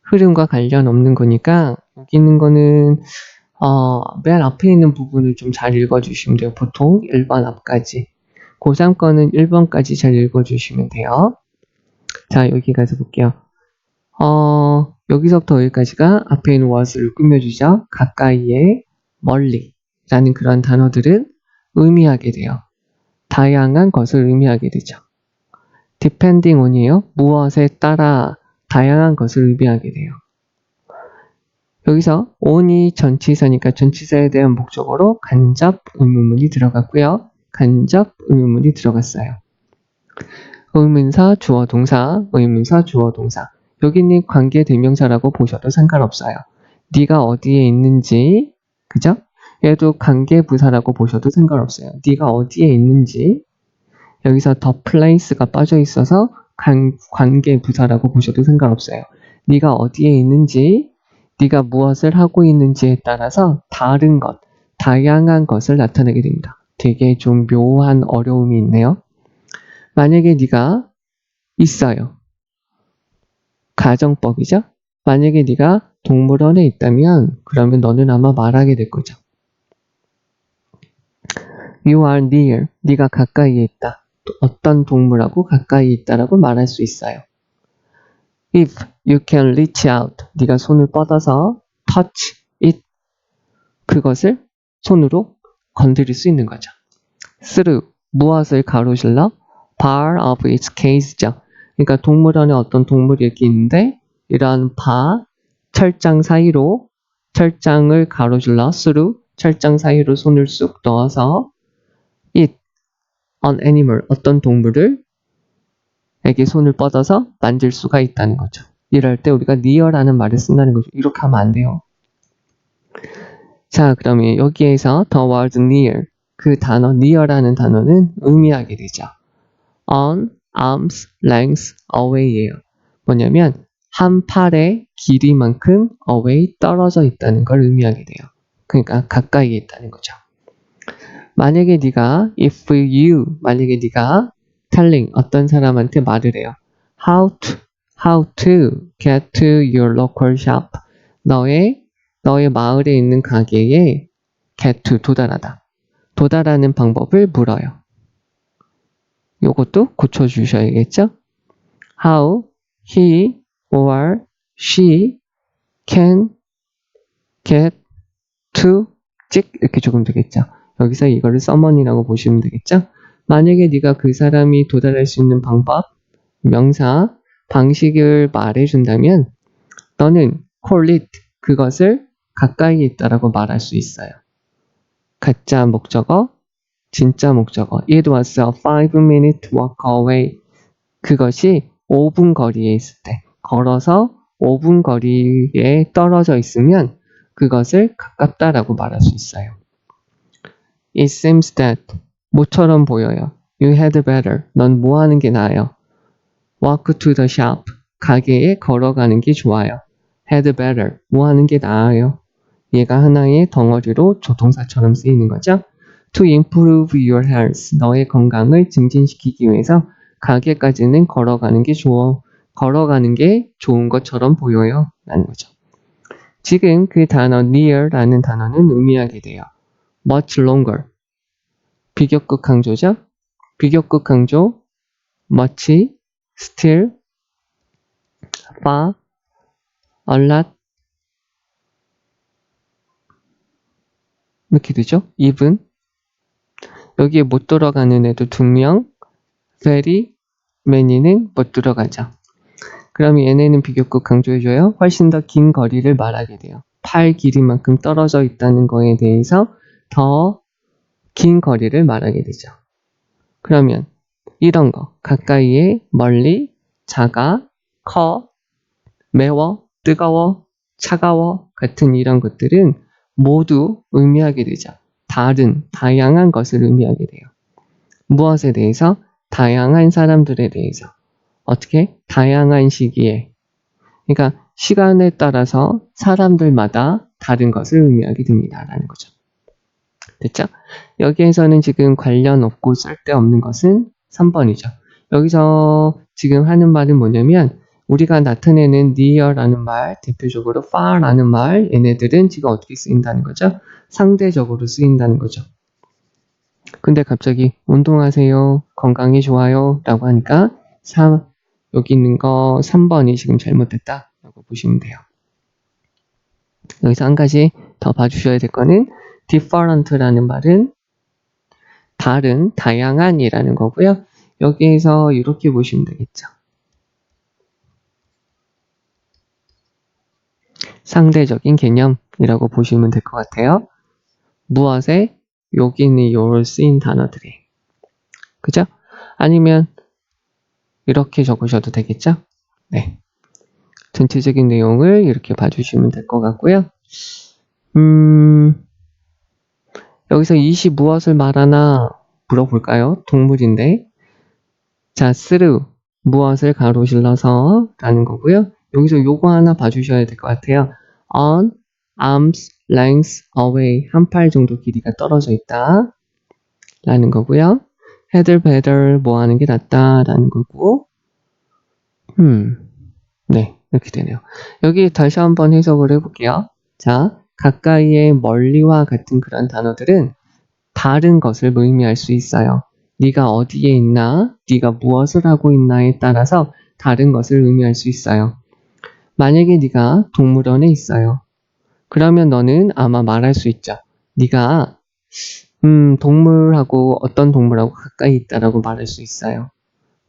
흐름과 관련 없는 거니까 여기 있는 거는 맨 앞에 있는 부분을 좀 잘 읽어주시면 돼요. 보통 1번 앞까지. 고3 거는 1번까지 잘 읽어주시면 돼요. 자, 여기 가서 볼게요. 여기서부터 여기까지가 앞에 있는 what을 꾸며주죠. 가까이에, 멀리 라는 그런 단어들은 의미하게 돼요. 다양한 것을 의미하게 되죠. depending on이에요. 무엇에 따라 다양한 것을 의미하게 돼요. 여기서 on이 전치사니까 전치사에 대한 목적어로 간접 의문문이 들어갔고요. 간접 의문문이 들어갔어요. 의문사, 주어, 동사, 의문사, 주어, 동사. 여기는 관계 대명사라고 보셔도 상관없어요. 네가 어디에 있는지, 그죠? 얘도 관계 부사라고 보셔도 상관없어요. 네가 어디에 있는지. 여기서 the place가 빠져 있어서 관계 부사라고 보셔도 상관없어요. 네가 어디에 있는지, 네가 무엇을 하고 있는지에 따라서 다른 것, 다양한 것을 나타내게 됩니다. 되게 좀 묘한 어려움이 있네요. 만약에 네가 있어요. 가정법이죠? 만약에 네가 동물원에 있다면 그러면 너는 아마 말하게 될 거죠. You are near. 네가 가까이에 있다. 어떤 동물하고 가까이 있다라고 말할 수 있어요. If you can reach out. 네가 손을 뻗어서 touch it. 그것을 손으로 건드릴 수 있는 거죠. Through. 무엇을 가로질러? Part of its cage죠. 그러니까 동물원에 어떤 동물이 이렇게 있는데 이러한 철장 사이로 철장을 가로질러 through 철장 사이로 손을 쑥 넣어서 it, an animal, 어떤 동물을 에게 손을 뻗어서 만질 수가 있다는 거죠. 이럴 때 우리가 near라는 말을 쓴다는 거죠. 이렇게 하면 안 돼요. 자, 그러면 여기에서 the word near, 그 단어 near라는 단어는 의미하게 되죠. on, arm's length away예요. 뭐냐면 한 팔의 길이만큼 away 떨어져 있다는 걸 의미하게 돼요. 그러니까 가까이에 있다는 거죠. 만약에 네가 만약에 네가 telling 어떤 사람한테 말을 해요. how to get to your local shop. 너의 마을에 있는 가게에 get to 도달하다. 도달하는 방법을 물어요. 요것도 고쳐주셔야겠죠? How he or she can get to 찍 이렇게 조금 되겠죠. 여기서 이거를 summon이라고 보시면 되겠죠. 만약에 네가 그 사람이 도달할 수 있는 방법, 명사, 방식을 말해준다면 너는 call it, 그것을 가까이에 있다라고 말할 수 있어요. 가짜 목적어, 진짜 목적어. It was a 5-minute walk away. 그것이 5분 거리에 있을 때, 걸어서 5분 거리에 떨어져 있으면 그것을 가깝다라고 말할 수 있어요. It seems that, 모처럼 보여요. You had better, 넌 뭐 하는 게 나아요? Walk to the shop, 가게에 걸어가는 게 좋아요. Had better, 뭐 하는 게 나아요? 얘가 하나의 덩어리로 조동사처럼 쓰이는 거죠. To improve your health, 너의 건강을 증진시키기 위해서 가게까지는 걸어가는 게 좋은 것처럼 보여요. 라는 거죠. 지금 그 단어 near라는 단어는 의미하게 돼요. much longer. 비교급 강조죠. 비교급 강조 much, still, far, a lot 이렇게 되죠. even. 여기에 못 들어가는 애도 2명, very, many는 못 들어가죠. 그럼 얘네는 비교급 강조해줘요. 훨씬 더 긴 거리를 말하게 돼요. 팔 길이만큼 떨어져 있다는 거에 대해서 더 긴 거리를 말하게 되죠. 그러면 이런 거 가까이에, 멀리, 작아, 커, 매워, 뜨거워, 차가워 같은 이런 것들은 모두 의미하게 되죠. 다른, 다양한 것을 의미하게 돼요. 무엇에 대해서? 다양한 사람들에 대해서. 어떻게? 다양한 시기에. 그러니까 시간에 따라서 사람들마다 다른 것을 의미하게 됩니다. 라는 거죠. 됐죠? 여기에서는 지금 관련 없고 쓸데없는 것은 3번이죠. 여기서 지금 하는 말은 뭐냐면 우리가 나타내는 near라는 말, 대표적으로 far라는 말, 얘네들은 지금 어떻게 쓰인다는 거죠? 상대적으로 쓰인다는 거죠. 근데 갑자기 운동하세요, 건강이 좋아요 라고 하니까 여기 있는 거 3번이 지금 잘못됐다 라고 보시면 돼요. 여기서 한 가지 더 봐주셔야 될 거는 different라는 말은 다른, 다양한이라는 거고요. 여기에서 이렇게 보시면 되겠죠. 상대적인 개념이라고 보시면 될 것 같아요. 무엇에? 여기 있는 요 쓰인 단어들이. 그죠? 아니면 이렇게 적으셔도 되겠죠? 네. 전체적인 내용을 이렇게 봐주시면 될 것 같고요. 여기서 이시 무엇을 말하나 물어볼까요? 동물인데. 자, through 무엇을 가로 질러서 라는 거고요. 여기서 요거 하나 봐주셔야 될 것 같아요. on arm's length away 한 팔 정도 길이가 떨어져 있다 라는 거고요. had better 뭐 하는 게 낫다 라는 거고 네, 이렇게 되네요. 여기 다시 한번 해석을 해볼게요. 자, 가까이에 멀리와 같은 그런 단어들은 다른 것을 의미할 수 있어요. 네가 어디에 있나, 네가 무엇을 하고 있나에 따라서 다른 것을 의미할 수 있어요. 만약에 네가 동물원에 있어요. 그러면 너는 아마 말할 수 있죠. 네가 동물하고 어떤 동물하고 가까이 있다라고 말할 수 있어요.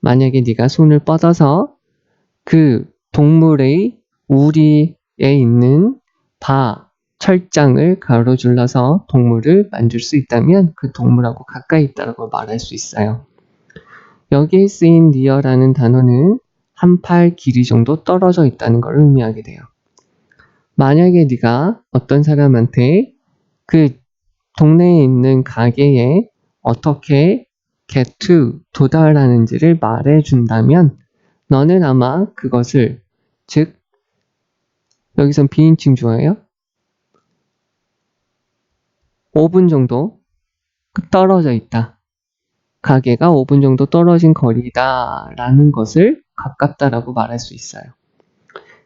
만약에 네가 손을 뻗어서 그 동물의 우리에 있는 철장을 가로질러서 동물을 만질 수 있다면 그 동물하고 가까이 있다고 말할 수 있어요. 여기에 쓰인 near라는 단어는 한 팔 길이 정도 떨어져 있다는 걸 의미하게 돼요. 만약에 네가 어떤 사람한테 그 동네에 있는 가게에 어떻게 get to 도달하는지를 말해준다면 너는 아마 그것을, 즉 여기선 비인칭 주어예요. 5분 정도 떨어져 있다. 가게가 5분 정도 떨어진 거리다 라는 것을 가깝다라고 말할 수 있어요.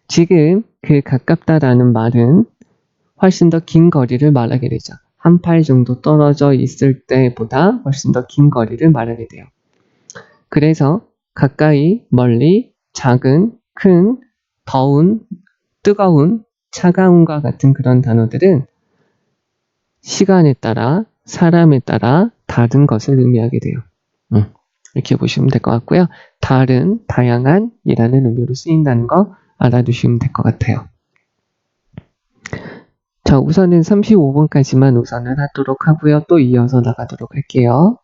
지금 그 가깝다라는 말은 훨씬 더 긴 거리를 말하게 되죠. 한 팔 정도 떨어져 있을 때보다 훨씬 더 긴 거리를 말하게 돼요. 그래서 가까이, 멀리, 작은, 큰, 더운, 뜨거운, 차가움과 같은 그런 단어들은 시간에 따라, 사람에 따라 다른 것을 의미하게 돼요. 이렇게 보시면 될 것 같고요. 다른, 다양한 이라는 의미로 쓰인다는 거 알아두시면 될 것 같아요. 자, 우선은 35번까지만 우선은 하도록 하고요. 또 이어서 나가도록 할게요.